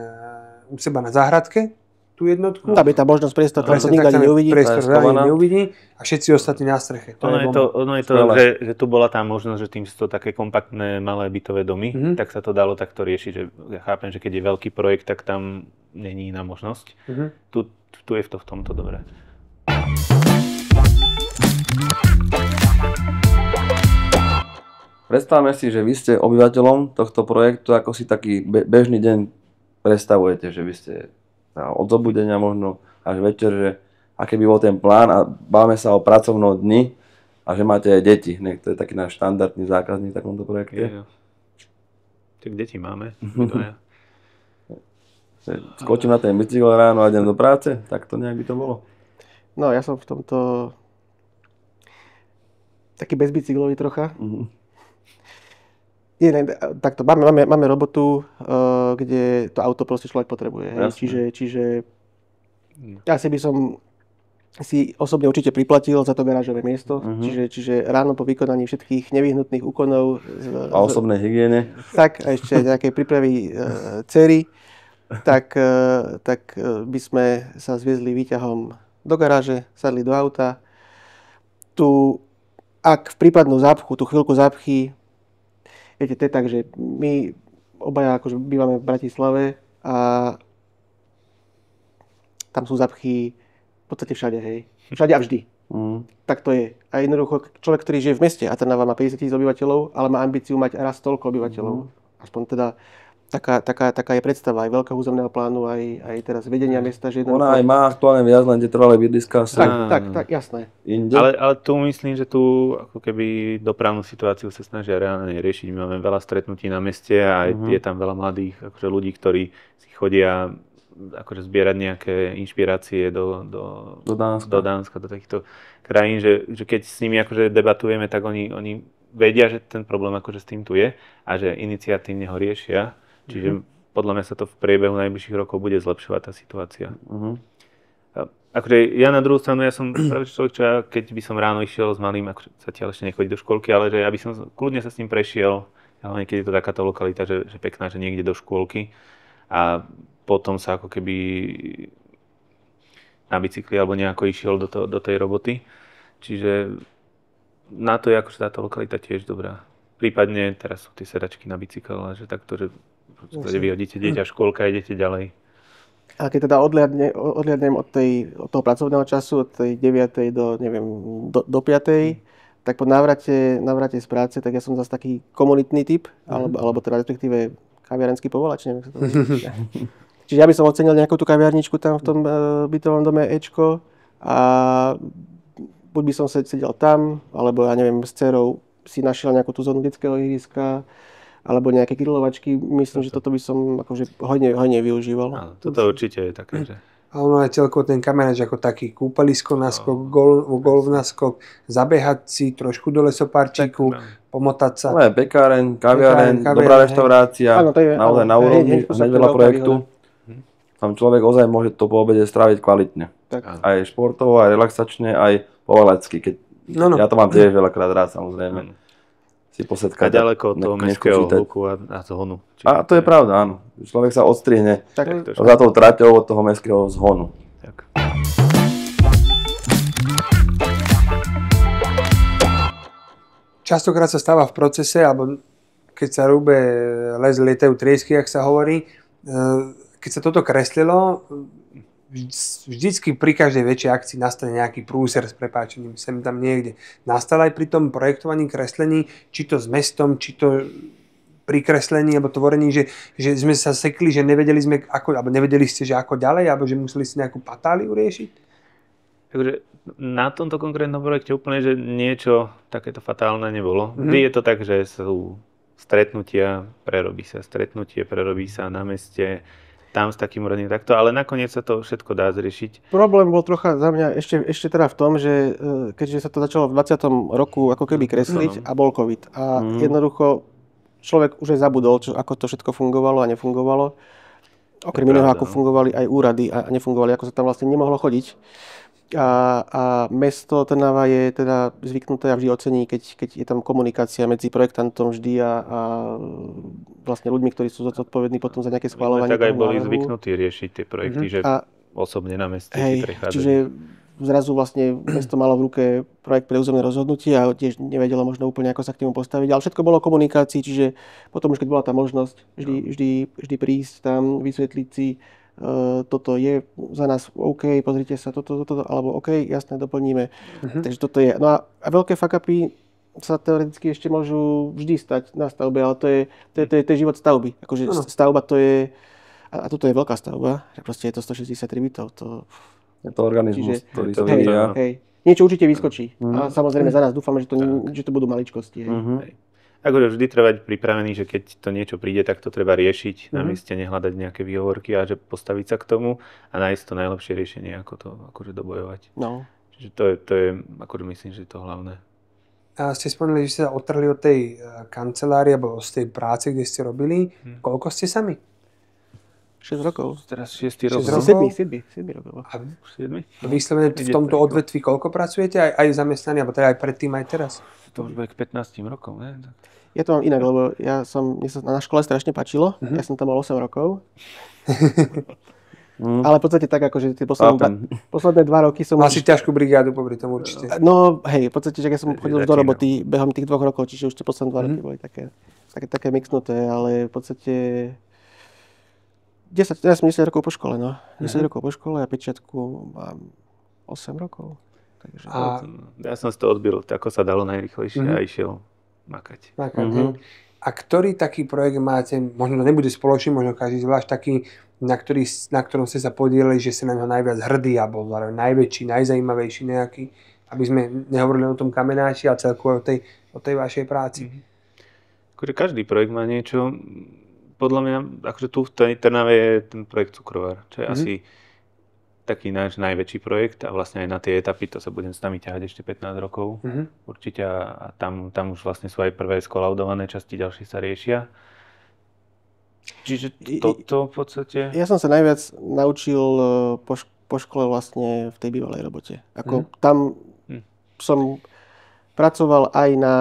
Speaker 4: u seba na záhradke tú jednotku.
Speaker 1: Tam je tá možnosť priestor, tam to nikto ani neuvidí.
Speaker 4: Priestor neuvidí a všetci ostatní na streche.
Speaker 3: Ono je to že tu bola tá možnosť, že tým sú to také kompaktné malé bytové domy, tak sa to dalo takto riešiť. Že ja chápem, že keď je veľký projekt, tak tam není iná možnosť. Tu je v tomto dobré.
Speaker 2: Predstavme si, že vy ste obyvateľom tohto projektu, ako si taký bežný deň predstavujete, že vy ste od zobudenia možno až večer, že aký by bol ten plán a bávame sa o pracovnom dni a že máte aj deti. To je taký náš štandardný zákazník v takomto projekte.
Speaker 3: Tak deti máme.
Speaker 2: Skočím na ten bicykel ráno a idem do práce, tak to nejak by to bolo.
Speaker 1: No ja som v tomto taký bezbicyklový trocha. Takto, máme robotu, kde to auto proste človek potrebuje. Čiže asi by som si osobne určite priplatil za to garážové miesto. Čiže ráno po vykonaní všetkých nevyhnutných úkonov
Speaker 2: a osobnej hygiene.
Speaker 1: Tak, a ešte nejakej prípravy dcery, tak by sme sa zviezli výťahom do garáže, sadli do auta. Tu, ak v prípadnú zápchu, tú chvíľku zápchy, viete, to je tak, že my obaja akože bývame v Bratislave a tam sú zápchy v podstate všade, hej. Všade a vždy. Tak to je. A jednoducho človek, ktorý žije v meste, a Trnava má 50 000 obyvateľov, ale má ambíciu mať raz toľko obyvateľov. Aspoň teda taká je predstava aj veľkého územného plánu, aj teraz vedenia mesta. Že
Speaker 2: ona aj má aktuálne viac len tie trvalé bydliská.
Speaker 1: Tak, jasné.
Speaker 3: Ale tu myslím, že tu ako keby dopravnú situáciu sa snažia reálne riešiť. My máme veľa stretnutí na meste a je tam veľa mladých akože ľudí, ktorí si chodia akože zbierať nejaké inšpirácie do Dánska, do takýchto krajín, že keď s nimi akože debatujeme, tak oni vedia, že ten problém akože s tým tu je a že iniciatívne ho riešia. Čiže podľa mňa sa to v priebehu najbližších rokov bude zlepšovať tá situácia. Akože ja na druhú stranu, ja som práve človek, čo keď by som ráno išiel s malým, akože zatiaľ ešte nechodí do škôlky, ale že ja by som kľudne sa s ním prešiel, hlavne keď je to takáto lokalita, že pekná, že niekde do škôlky a potom sa ako keby na bicykli alebo nejako išiel do tej roboty. Čiže na to je akože táto lokalita tiež dobrá. Prípadne teraz sú tie sedačky na bicykel, že takto, že vyhodíte dieťa škôlka a idete ďalej.
Speaker 1: A keď teda odliadnem od toho pracovného času, od tej 9. do 5. tak po návrate z práce, tak ja som zase taký komunitný typ, alebo teda respektíve kaviarenský povolač, neviem, ako sa to nazýva. Čiže ja by som ocenil nejakú tú kaviarničku tam v tom bytovom dome Ečko a buď by som sedel tam, alebo ja neviem, s dcerou si našiel nejakú tú zónu detského ihriska, alebo nejaké grilovačky. Myslím, že toto by som akože hodne využíval.
Speaker 3: Áno, toto určite je také, že...
Speaker 4: A ono je celkovo ten kameráč ako taký kúpalisko naskok, golf naskok, zabehať si trošku do lesopárčiku, pomotať sa.
Speaker 2: Ale pekáreň, kaviareň, dobrá reštaurácia, naozaj na úrovni, hneď veľa projektu. Tam človek ozaj môže to po obede stráviť kvalitne. Tak. Aj športovo, aj relaxačne, aj povalecky. Ja to mám tiež veľakrát rád, samozrejme. si
Speaker 3: A
Speaker 2: posedkať.
Speaker 3: ďaleko od toho mestského
Speaker 2: nečítať.
Speaker 3: hluku a zhonu.
Speaker 2: A to je pravda, áno. Človek sa odstrihne
Speaker 1: Tak,
Speaker 2: za tou traťou od toho mestského zhonu.
Speaker 3: Tak.
Speaker 4: Častokrát sa stáva v procese, alebo keď sa rúbe les, lietajú triesky, ak sa hovorí, keď sa toto kreslilo, vždycky pri každej väčšej akcii nastane nejaký prúser s prepáčením, sem tam niekde. Nastal aj pri tom projektovaní, kreslení, či to s mestom, či to pri kreslení alebo tvorení, že sme sa sekli, že nevedeli sme ako, alebo nevedeli ste, že ako ďalej, alebo že museli ste nejakú patáliu riešiť?
Speaker 3: Takže na tomto konkrétnom projekte úplne, že niečo takéto fatálne nebolo. Vždy je to tak, že sú stretnutia, prerobí sa na meste, tam s takým úradným takto, ale nakoniec sa to všetko dá zriešiť.
Speaker 1: problém bol trocha za mňa ešte teda v tom, že keďže sa to začalo v 20. roku ako keby kresliť a bol COVID. A jednoducho človek už aj zabudol, ako to všetko fungovalo a nefungovalo. Okrem iného, ako fungovali aj úrady a nefungovali, ako sa tam vlastne nemohlo chodiť. A mesto Trnava je teda zvyknuté a vždy ocení, keď je tam komunikácia medzi projektantom vždy a vlastne ľuďmi, ktorí sú zodpovední potom za nejaké schvaľovanie.
Speaker 3: Tak aj boli zvyknutí riešiť tie projekty, že osobne na meste si prechádzali.
Speaker 1: Čiže zrazu vlastne mesto malo v ruke projekt pre územné rozhodnutie a tiež nevedelo možno úplne, ako sa k nemu postaviť. Ale všetko bolo o komunikácii, čiže potom už keď bola tá možnosť vždy prísť tam, vysvetliť si, toto je za nás OK, pozrite sa, toto, alebo OK, jasné, doplníme. Takže toto je. No a veľké fuck-upy sa teoreticky ešte môžu vždy stať na stavbe, ale to je život stavby. Akože stavba to je, a toto je veľká stavba, že proste je to 163 bytov.
Speaker 2: Je to organizmus, ktorý sa
Speaker 1: hej,
Speaker 2: vyvíja.
Speaker 1: niečo určite vyskočí. A samozrejme za nás dúfam, že to budú maličkosti. Hej.
Speaker 3: Akože vždy treba byť pripravený, že keď to niečo príde, tak to treba riešiť na mieste, nehľadať nejaké výhovorky a že postaviť sa k tomu a nájsť to najlepšie riešenie, ako to akože dobojovať.
Speaker 1: No.
Speaker 3: Čiže to je akože myslím, že je to hlavné.
Speaker 4: A ste spomenuli, že ste sa odtrhli od tej kancelárie alebo z tej práce, kde ste robili. Koľko ste sami?
Speaker 1: 6 rokov.
Speaker 3: Teraz 6 rokov.
Speaker 1: 7 rokov.
Speaker 4: A
Speaker 3: 7?
Speaker 4: vyslovene v tomto odvetví koľko pracujete? Aj zamestnaní, alebo teda aj predtým, aj teraz?
Speaker 3: To už bude k 15 rokov, ne?
Speaker 1: Ja to mám inak, lebo mne sa na škole strašne páčilo. Ja som tam mal 8 rokov. Ale v podstate tak, akože tie posledné 2 roky som...
Speaker 4: Mal si ťažkú brigádu popri tom určite.
Speaker 1: No hej, v podstate, že ja som chodil už do roboty behom tých 2 rokov, čiže už tie posledné 2 roky boli také mixnuté, ale v podstate... Ja som 10 rokov po škole, no. 10 rokov po škole a pečiatku mám 8 rokov. Takže...
Speaker 3: Ja som si to odbil, ako sa dalo najrýchlejšie a išiel makať.
Speaker 4: A ktorý taký projekt máte, možno to nebude spoločný, možno každý zvlášť taký, na ktorom ste sa podielili, že ste na ňo najviac hrdí, alebo najväčší, najzajímavejší nejaký, aby sme nehovorili o tom kamenáči, ale celkovo o tej vašej práci.
Speaker 3: Akože každý projekt má niečo. Podľa mňa, akože tu v Trnave je ten projekt Cukrovar, čo je asi taký náš najväčší projekt a vlastne aj na tie etapy, to sa budem s nami ťahať ešte 15 rokov. Určite a tam už vlastne sú aj prvé skolaudované časti, ďalšie sa riešia. Čiže toto v podstate...
Speaker 1: Ja som sa najviac naučil po škole vlastne v tej bývalej robote. Ako tam som pracoval aj na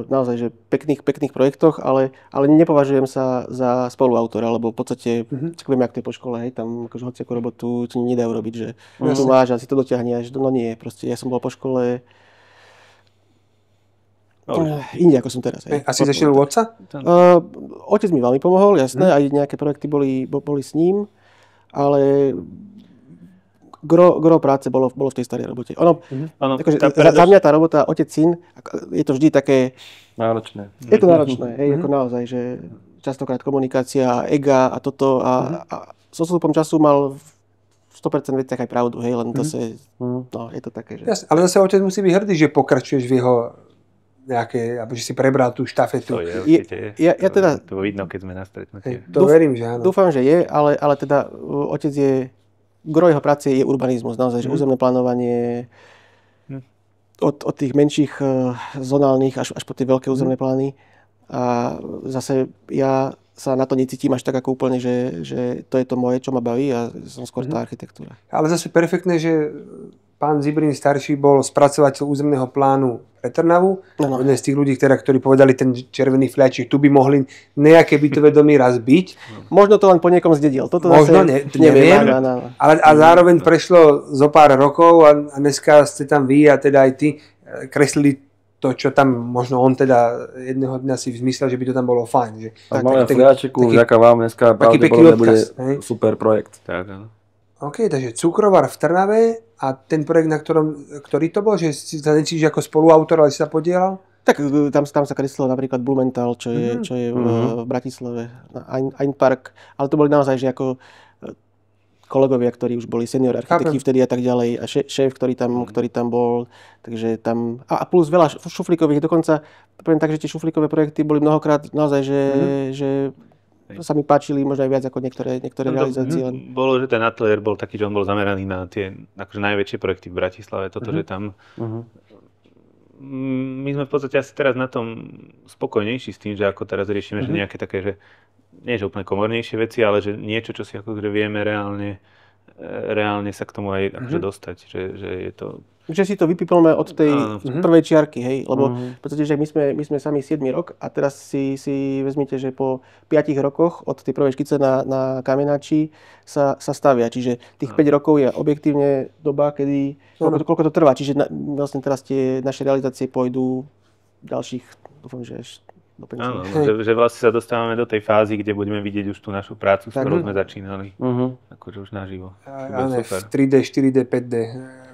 Speaker 1: naozaj že pekných projektoch, ale nepovažujem sa za spoluautora, lebo v podstate, viem, jak to je po škole, hej, tam akože hociakú robotu ti nedajú robiť, že tu máš a si to dotiahneš, no nie, proste ja som bol po škole inde, ako som teraz. Hej.
Speaker 4: Asi začal u otca?
Speaker 1: Otec mi veľmi pomohol, jasné, aj nejaké projekty boli s ním, ale gro práce bolo v tej starej robote. Takže za mňa tá robota otec-syn, je to vždy také...
Speaker 2: Náročné.
Speaker 1: Je to náročné, hej, ako naozaj, že častokrát komunikácia, ega a toto a s odstupom času mal v 100% veciach aj pravdu, hej, len to je to také, že...
Speaker 4: Jasne, ale zase otec musí byť hrdý, že pokračuješ v jeho nejaké, alebo že si prebral tú štafetu.
Speaker 3: To je určite.
Speaker 1: Ja teda...
Speaker 3: To vidno, keď sme na stretnutí.
Speaker 4: To verím, že áno.
Speaker 1: Dúfam, že je, ale teda otec je... Gro jeho práce je urbanizmus, naozaj, že územné plánovanie od tých menších zonálnych až po tie veľké územné plány. A zase ja sa na to necítim až tak ako úplne, že to je to moje, čo ma baví a som skôr tá architektúra.
Speaker 4: Ale zase perfektné, že pán Zibrin starší bol spracovateľ územného plánu pre Trnavu.
Speaker 1: Áno.
Speaker 4: Jeden z tých ľudí, ktorí povedali, ten červený fľačík, tu by mohli nejaké bytové domy raz byť.
Speaker 1: Možno to len po niekom zdedil. Toto
Speaker 4: Možno,
Speaker 1: zase
Speaker 4: neviem.
Speaker 1: Áno.
Speaker 4: Ale zároveň prešlo zo pár rokov a dneska ste tam vy a teda aj ty kreslili to, čo tam možno on teda jedného dňa si vzmyslel, že by to tam bolo fajn. Že,
Speaker 2: A máme fliačiku, vďaka vám dneska pravdepodobne bude super projekt.
Speaker 3: Tak, áno.
Speaker 4: OK, takže cukrovar v Trnave a ten projekt, ktorý to bol, že si sa necítiš ako spoluautor, ale si sa podielal?
Speaker 1: Tak tam sa kreslilo napríklad Blumenthal, čo je v Bratislave, Ein Park, ale to boli naozaj, že ako kolegovia, ktorí už boli senior architekti vtedy a tak ďalej, a šéf, ktorý tam bol, takže tam, a plus veľa šuflíkových, dokonca, poviem tak, že tie šuflíkové projekty boli mnohokrát naozaj, že sa mi páčili možno aj viac ako niektoré realizácie.
Speaker 3: Bolo, že ten ateliér bol taký, že on bol zameraný na tie akože najväčšie projekty v Bratislave, toto, že tam my sme v podstate asi teraz na tom spokojnejší s tým, že ako teraz riešime, že nejaké také, že nie že úplne komornejšie veci, ale že niečo, čo si akože vieme reálne sa k tomu aj akože dostať, že je to...
Speaker 1: Že si to vypíplme od tej prvej čiarky, hej, lebo v podstate, že my sme sami 7. rok a teraz si vezmite, že po 5 rokoch od tej prvej škice na kamenači sa stavia, čiže tých 5 rokov je objektívne doba, kedy, koľko to trvá, čiže vlastne teraz tie naše realizácie pôjdu ďalších, dúfam, že až do penzie.
Speaker 3: Áno, že vlastne sa dostávame do tej fázy, kde budeme vidieť už tú našu prácu, s ktorou sme začínali, akože už naživo.
Speaker 4: Áno, v 3D, 4D, 5D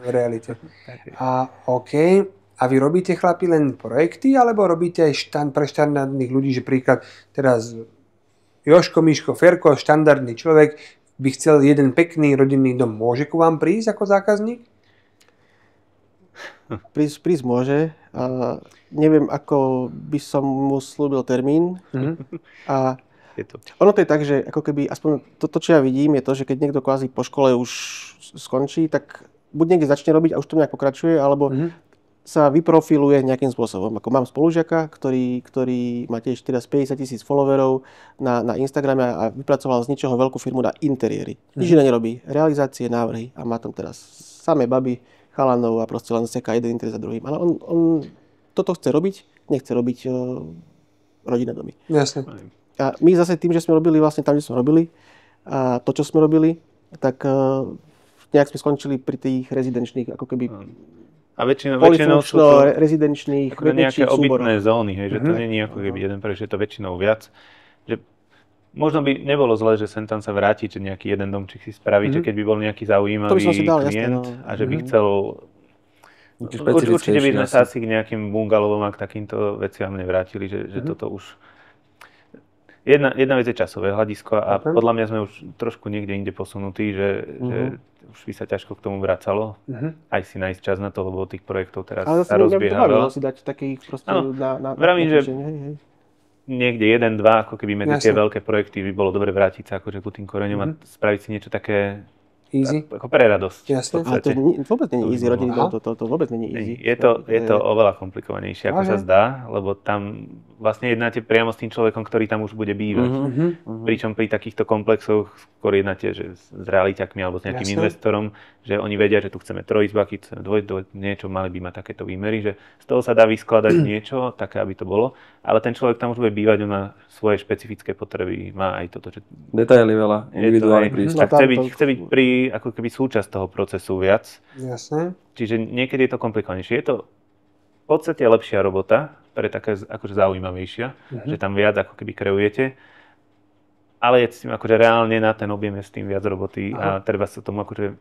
Speaker 4: v realite. A OK. A vy robíte, chlapi, len projekty, alebo robíte aj pre štandardných ľudí, že príklad teraz Jožko, Miško, Ferko, štandardný človek by chcel jeden pekný rodinný dom. Môže ku vám prísť ako zákazník?
Speaker 1: Prísť môže. Neviem, ako by som mu slúbil termín. A ono to je tak, že ako keby, aspoň to, čo ja vidím, je to, že keď niekto kvázi po škole už skončí, tak buď niekde začne robiť a už to nejak pokračuje, alebo sa vyprofiluje nejakým spôsobom. Ako mám spolužiaka, ktorý má tiež teraz 50 000 followerov na Instagrame a vypracoval z ničoho veľkú firmu na interiéry. Nič iné nerobí. Realizácie, návrhy a má tam teraz samé baby, chalanov a proste len seká jeden interiér za druhým. Ale on toto chce robiť, nechce robiť rodinné domy.
Speaker 4: Jasne.
Speaker 1: A my zase tým, že sme robili vlastne tam, kde sme robili a to, čo sme robili, tak nejak sme skončili pri tých rezidenčných, ako keby
Speaker 3: a väčšinou sú to
Speaker 1: rezidenčných
Speaker 3: nejaké obytné
Speaker 1: súboroch.
Speaker 3: zóny, hej, že to nie je ako keby jeden projekt, že je to väčšinou viac. Že možno by nebolo zle, že sem tam sa vráti, že nejaký jeden domček si spraví, že keď by bol nejaký zaujímavý klient a že by chcel... Určite by sme sa asi k nejakým bungalovom a k takýmto veciam nevrátili, že toto už... Jedna vec je časové hľadisko a podľa mňa sme už trošku niekde inde posunutí, že už by sa ťažko k tomu vracalo. Aj si nájsť čas na to, lebo tých projektov teraz sa rozbieha veľa.
Speaker 1: Ale si dať takých proste
Speaker 3: vravím, že niekde 1, 2, ako keby medzi tie veľké projekty by bolo dobre vrátiť sa akože ku tým koreňom a spraviť si niečo také
Speaker 4: easy.
Speaker 3: Ako pre radosť.
Speaker 4: Jasne.
Speaker 1: Ale to vôbec nie je easy, rodinný dom, to vôbec nie je easy.
Speaker 3: Je to oveľa komplikovanejšie, ako sa zdá, lebo tam vlastne jednáte priamo s tým človekom, ktorý tam už bude bývať. Pričom pri takýchto komplexoch skôr jednáte že s realiťakmi alebo s nejakým investorom, že oni vedia, že tu chceme trojizbaky, chceme niečo, mali by mať takéto výmery, že z toho sa dá vyskladať niečo, také, aby to bolo, ale ten človek tam už bude bývať, on má svoje špecifické potreby, má aj toto, že...
Speaker 2: Detaily veľa, individuálny prístup.
Speaker 3: Chce byť pri ako keby súčasť toho procesu viac.
Speaker 4: Jasné.
Speaker 3: Čiže niekedy je to komplikovanejšie. Je to v podstate lepšia robota, pre také akože zaujímavejšia, že tam viac ako keby kreujete. Ale je s tým akože reálne na ten objem je s tým viac roboty a treba sa tomu akože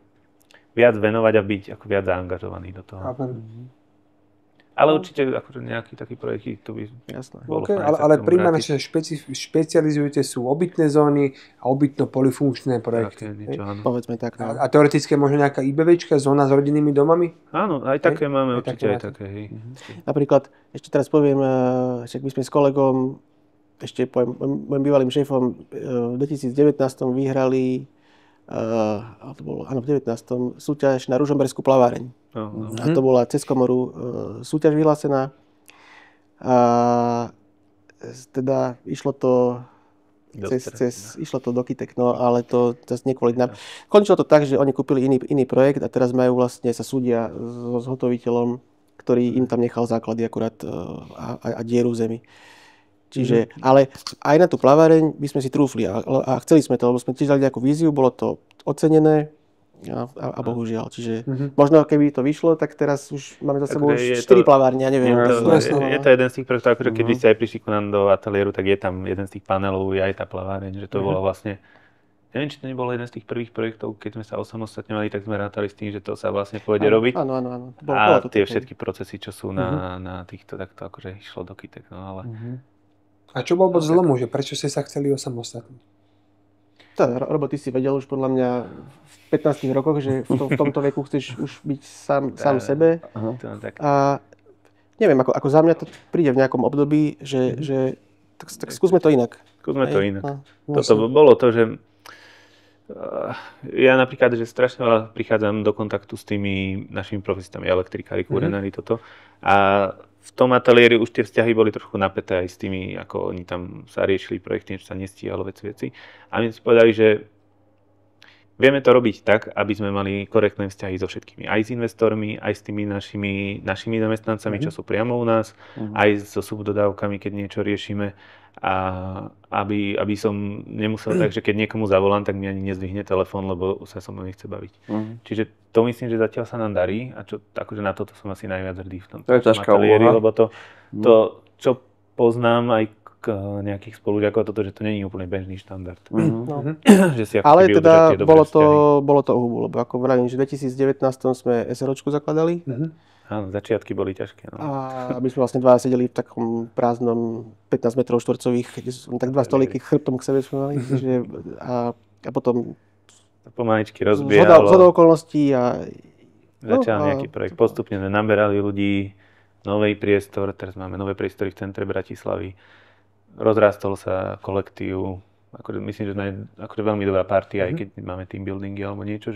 Speaker 3: viac venovať a byť ako viac zaangažovaný do toho. Ale určite akože nejaký taký projekt to by bolo
Speaker 4: fajn. Ale primárne sa špecializujete sú obytné zóny a obytno-polifunkčné projekty.
Speaker 1: Povedzme tak. No.
Speaker 4: A teoreticky možno nejaká IBVčka, zóna s rodinnými domami?
Speaker 3: Áno, aj také máme, určite aj také. Hej.
Speaker 1: Napríklad, ešte teraz poviem, však my sme s kolegom, ešte môjim bývalým šéfom v 2019 vyhrali to bolo, áno, v 19. súťaž na ružomberskú plaváreň. A to bola cez komoru súťaž vyhlásená. A teda išlo to Išlo to do Kitek, no ale to zase nie kvôli nám. Končilo to tak, že oni kúpili iný projekt a teraz majú vlastne, sa súdia so zhotoviteľom, ktorý im tam nechal základy akurát a dieru v zemi. Čiže, ale aj na tú plaváreň by sme si trúfli a chceli sme to, lebo sme tiež dali nejakú víziu, bolo to ocenené a bohužiaľ. Čiže možno keby to vyšlo, tak teraz už máme za sebou 4 plavárne, ja neviem.
Speaker 3: Je to jeden z tých projektov, akože keď vy ste aj prišli ku nám do ateliéru, tak je tam jeden z tých panelov, je aj tá plaváreň, že to bolo vlastne, neviem, či to nebolo jeden z tých prvých projektov, keď sme sa osamostatňovali, tak sme rátali s tým, že to sa vlastne pôjde robiť.
Speaker 1: Áno.
Speaker 3: A tie všetky procesy, čo sú na týchto, tak to akože išlo do Kitek, no ale...
Speaker 4: A čo bol bod zlomu, že prečo ste sa chceli osamostatniť?
Speaker 1: Robo, ty si vedel už podľa mňa v 15 rokoch, že v tomto veku chceš už byť sám sebe. A neviem, ako za mňa to príde v nejakom období, že tak skúsme to inak.
Speaker 3: Skúsme to inak. Toto bolo to, že ja napríklad, že strašne veľa prichádzam do kontaktu s tými našimi profesistami, elektrikári, kúrenári, toto. A v tom ateliéri už tie vzťahy boli trošku napäté aj s tými, ako oni tam sa riešili projekty, niečo sa nestíhalo, veci. A my si povedali, že vieme to robiť tak, aby sme mali korektné vzťahy so všetkými. Aj s investormi, aj s tými našimi zamestnancami, čo sú priamo u nás, aj so subdodávkami, keď niečo riešime. A aby som nemusel tak, že keď niekomu zavolám, tak mi ani nezdvihne telefón, lebo sa so mnou nechce baviť. Čiže to myslím, že zatiaľ sa nám darí a akože na toto som asi najviac hrdý v tom ateliéri, lebo to, čo poznám aj k nejakých spolužiakov, toto, že to nie je úplne bežný štandard. Že si
Speaker 1: ale teda bolo to uhubu, lebo ako vravím, že v 2019 sme SROčku zakladali.
Speaker 3: Áno, začiatky boli ťažké. No.
Speaker 1: A my sme vlastne dva sedeli v takom prázdnom 15 metrov štvorcových, kde sú tak dva stolíky chrbtom k sebe sme mali. A potom
Speaker 3: pomaličky rozbiehalo.
Speaker 1: Zhodou okolností a...
Speaker 3: Začal nejaký projekt. Postupne sme naberali ľudí, nový priestor, teraz máme nové priestory v centre Bratislavy. Rozrástol sa kolektív. Myslím, že je veľmi dobrá partia, aj keď máme team buildingy alebo niečo.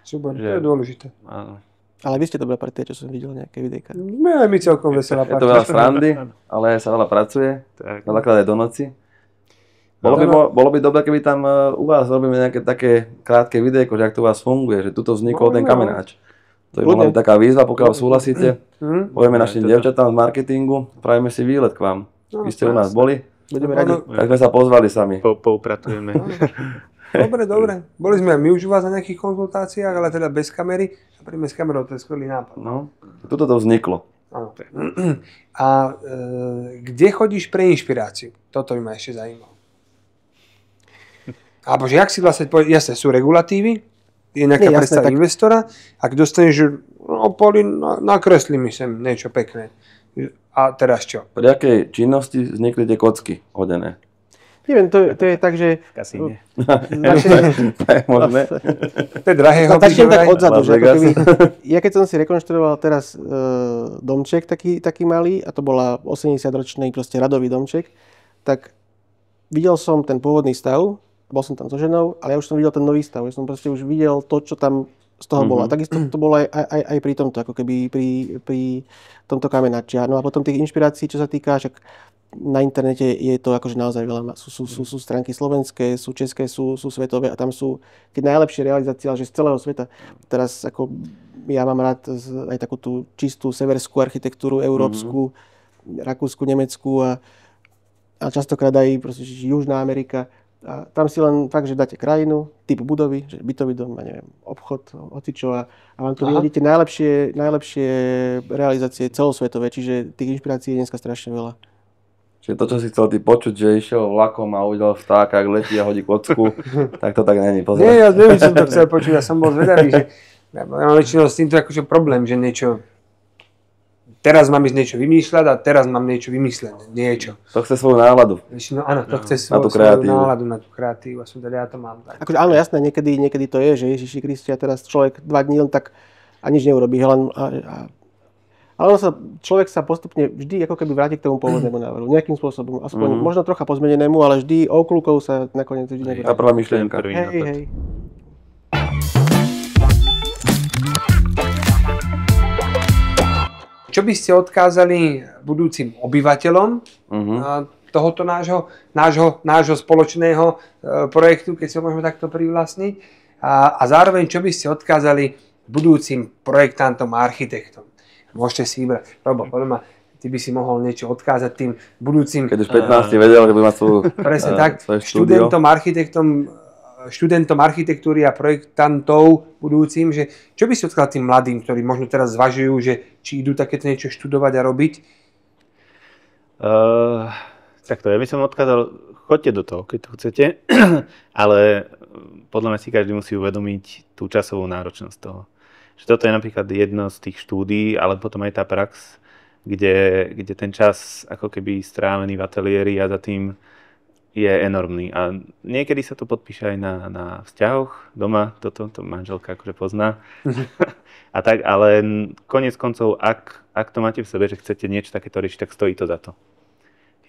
Speaker 4: Super, to je dôležité.
Speaker 3: Áno.
Speaker 1: Ale vy ste dobrá partia, čo som videl nejaké videjka.
Speaker 4: My celkom veselá partia.
Speaker 2: Je to veľa srandy, ale sa veľa pracuje. Veľakrát aj do noci. Bolo by dobré, keby tam u vás robíme nejaké také krátke videjko, že ak to u vás funguje, že tuto vznikol ten kamenáč. To je mohla byť taká výzva, pokiaľ súhlasíte. Povieme našim dievčatám z marketingu, pravíme si výlet k vám. Vy ste u nás boli?
Speaker 1: Budeme radi.
Speaker 2: Tak sme sa pozvali sami.
Speaker 3: Poupratujeme.
Speaker 4: Dobre. Boli sme aj my už u vás na nejakých konzultáciách, ale teda bez kamery. A príjme s kamerou, to je skvelý nápad.
Speaker 2: No, tuto to vzniklo.
Speaker 4: Áno. A kde chodíš pre inšpiráciu? Toto by ma ešte zaujímalo. Alebo že jak si vlastne, jasne, sú regulatívy, je nejaká predstava investora, ak dostaneš, že Poli, nakresli mi sem niečo pekné. A teraz čo?
Speaker 2: Pri akej činnosti vznikli tie kocky hodené?
Speaker 1: Neviem, to je tak, že...
Speaker 3: Kasíne.
Speaker 2: To je možné.
Speaker 4: To je drahé hobby.
Speaker 1: Začnem tak odzadu, že ako keby... Ja keď som si rekonštruoval teraz domček taký malý, a to bola 80-ročný proste radový domček, tak videl som ten pôvodný stav, bol som tam so ženou, ale ja už som videl ten nový stav. Ja som proste už videl to, čo tam z toho bolo. A takisto to bolo aj pri tomto, ako keby pri tomto kamenáči. No a potom tých inšpirácií, čo sa týka, však na internete je to akože naozaj veľa. Sú stránky slovenské, sú české, sú svetové a tam sú tie najlepšie realizácie, ale že z celého sveta. Teraz ako ja mám rád aj takú tú čistú severskú architektúru, európsku, rakúsku, nemeckú a častokrát aj proste Južná Amerika. A tam si len fakt, že dáte krajinu, typ budovy, že bytový dom, a neviem, obchod, hocičo a vám tu vidíte najlepšie realizácie celosvetové, čiže tých inšpirácií je dneska strašne veľa.
Speaker 2: Čiže to, čo si chcel ty počuť, že išiel vlakom a uvidel vtáka, ak letí a hodí kocku, tak to tak není. Pozor.
Speaker 4: Nie, ja neviem, som to chcel počuť, ja som bol zvedavý, že ja mám väčšinou s týmto akože problém, že niečo... Teraz mám ísť niečo vymýšľať a teraz mám niečo vymyslené, niečo.
Speaker 2: To chce svoju náladu.
Speaker 4: No, áno, to chce svoju náladu na tú kreatívu, ja to mám tak.
Speaker 1: Akože áno, jasné, niekedy to je, že Ježiši Kristia, teraz človek 2 dní len tak a nič neurobí, ale človek sa postupne vždy ako keby vráti k tomu pôvodnému návrhu, nejakým spôsobom, aspoň možno trocha pozmenenému, ale vždy okľúkov sa nakoniec vždy nevráti.
Speaker 2: A prvá myšlienka.
Speaker 1: Hej.
Speaker 4: Čo by ste odkázali budúcim obyvateľom tohoto nášho spoločného projektu, keď si ho môžeme takto privlastniť. A zároveň, čo by ste odkázali budúcim projektantom a architektom? Môžete si vybrať. Robo, poďme, ty by si mohol niečo odkázať tým budúcim...
Speaker 2: Keď už 15 vedel, že by mať svoju
Speaker 4: presne tak,
Speaker 2: štúdio.
Speaker 4: študentom architektúry a projektantov budúcim, že čo by si odkázal tým mladým, ktorí možno teraz zvažujú, že či idú takéto niečo študovať a robiť?
Speaker 3: Takto, ja by som odkázal, choďte do toho, keď to chcete, ale podľa mňa si každý musí uvedomiť tú časovú náročnosť toho. Že toto je napríklad jedno z tých štúdií, ale potom aj tá prax, kde ten čas ako keby strávený v ateliéri a za tým je enormný. A niekedy sa to podpíše aj na vzťahoch doma, toto manželka akože pozná. A tak, ale koniec koncov, ak to máte v sebe, že chcete niečo takéto riešiť, tak stojí to za to.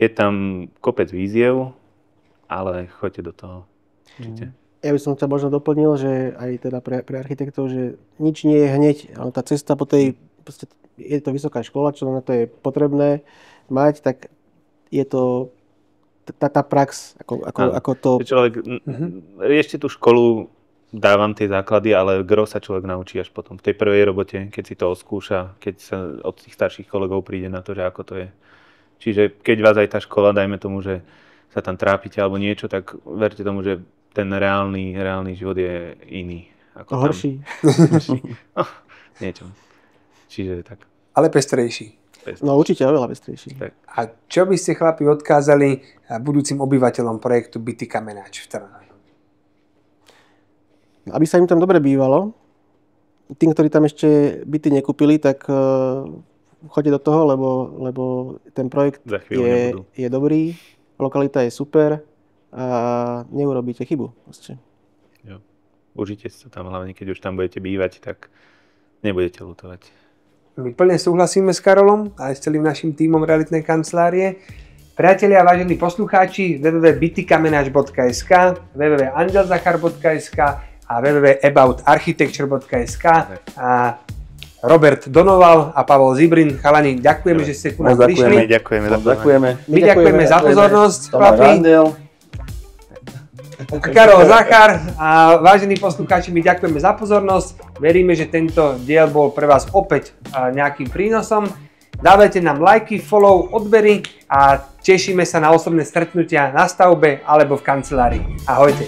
Speaker 3: Je tam kopec víziev, ale choďte do toho. Určite.
Speaker 1: Ja by som ťa možno doplnil, že aj teda pre architektov, že nič nie je hneď, ale tá cesta po tej, je to vysoká škola, čo na to je potrebné mať, tak je to tá prax, ako to...
Speaker 3: Človek, ešte tú školu dávam tie základy, ale gro sa človek naučí až potom v tej prvej robote, keď si to oskúša, keď sa od tých starších kolegov príde na to, že ako to je. Čiže keď vás aj tá škola, dajme tomu, že sa tam trápite alebo niečo, tak verte tomu, že ten reálny život je iný. Ako
Speaker 1: horší.
Speaker 3: No, niečo. Čiže tak.
Speaker 4: Ale pestrejší.
Speaker 1: No určite oveľa pestrejší.
Speaker 4: A čo by ste, chlapi, odkázali budúcim obyvateľom projektu Byty Kamenáč v Trnave?
Speaker 1: Aby sa im tam dobre bývalo. Tým, ktorí tam ešte byty nekúpili, tak choďte do toho, lebo ten projekt je dobrý, lokalita je super a neurobíte chybu.
Speaker 3: Jo. Užite si to tam, hlavne keď už tam budete bývať, tak nebudete ľutovať.
Speaker 4: My plne súhlasíme s Karolom a aj s celým našim tímom realitnej kancelárie. Priatelia, vážení poslucháči, www.bytykamenač.sk, www.angelzachar.sk a www.aboutarchitecture.sk a Robert Donoval a Pavol Zibrin. Chalani, ďakujeme, že ste ku nám prišli.
Speaker 3: Ďakujeme.
Speaker 4: My ďakujeme za pozornosť, chlapi. Karol Zachar a vážení poslucháči, my ďakujeme za pozornosť. Veríme, že tento diel bol pre vás opäť nejakým prínosom. Dávajte nám lajky, follow, odbery a tešíme sa na osobné stretnutia na stavbe alebo v kancelárii. Ahojte.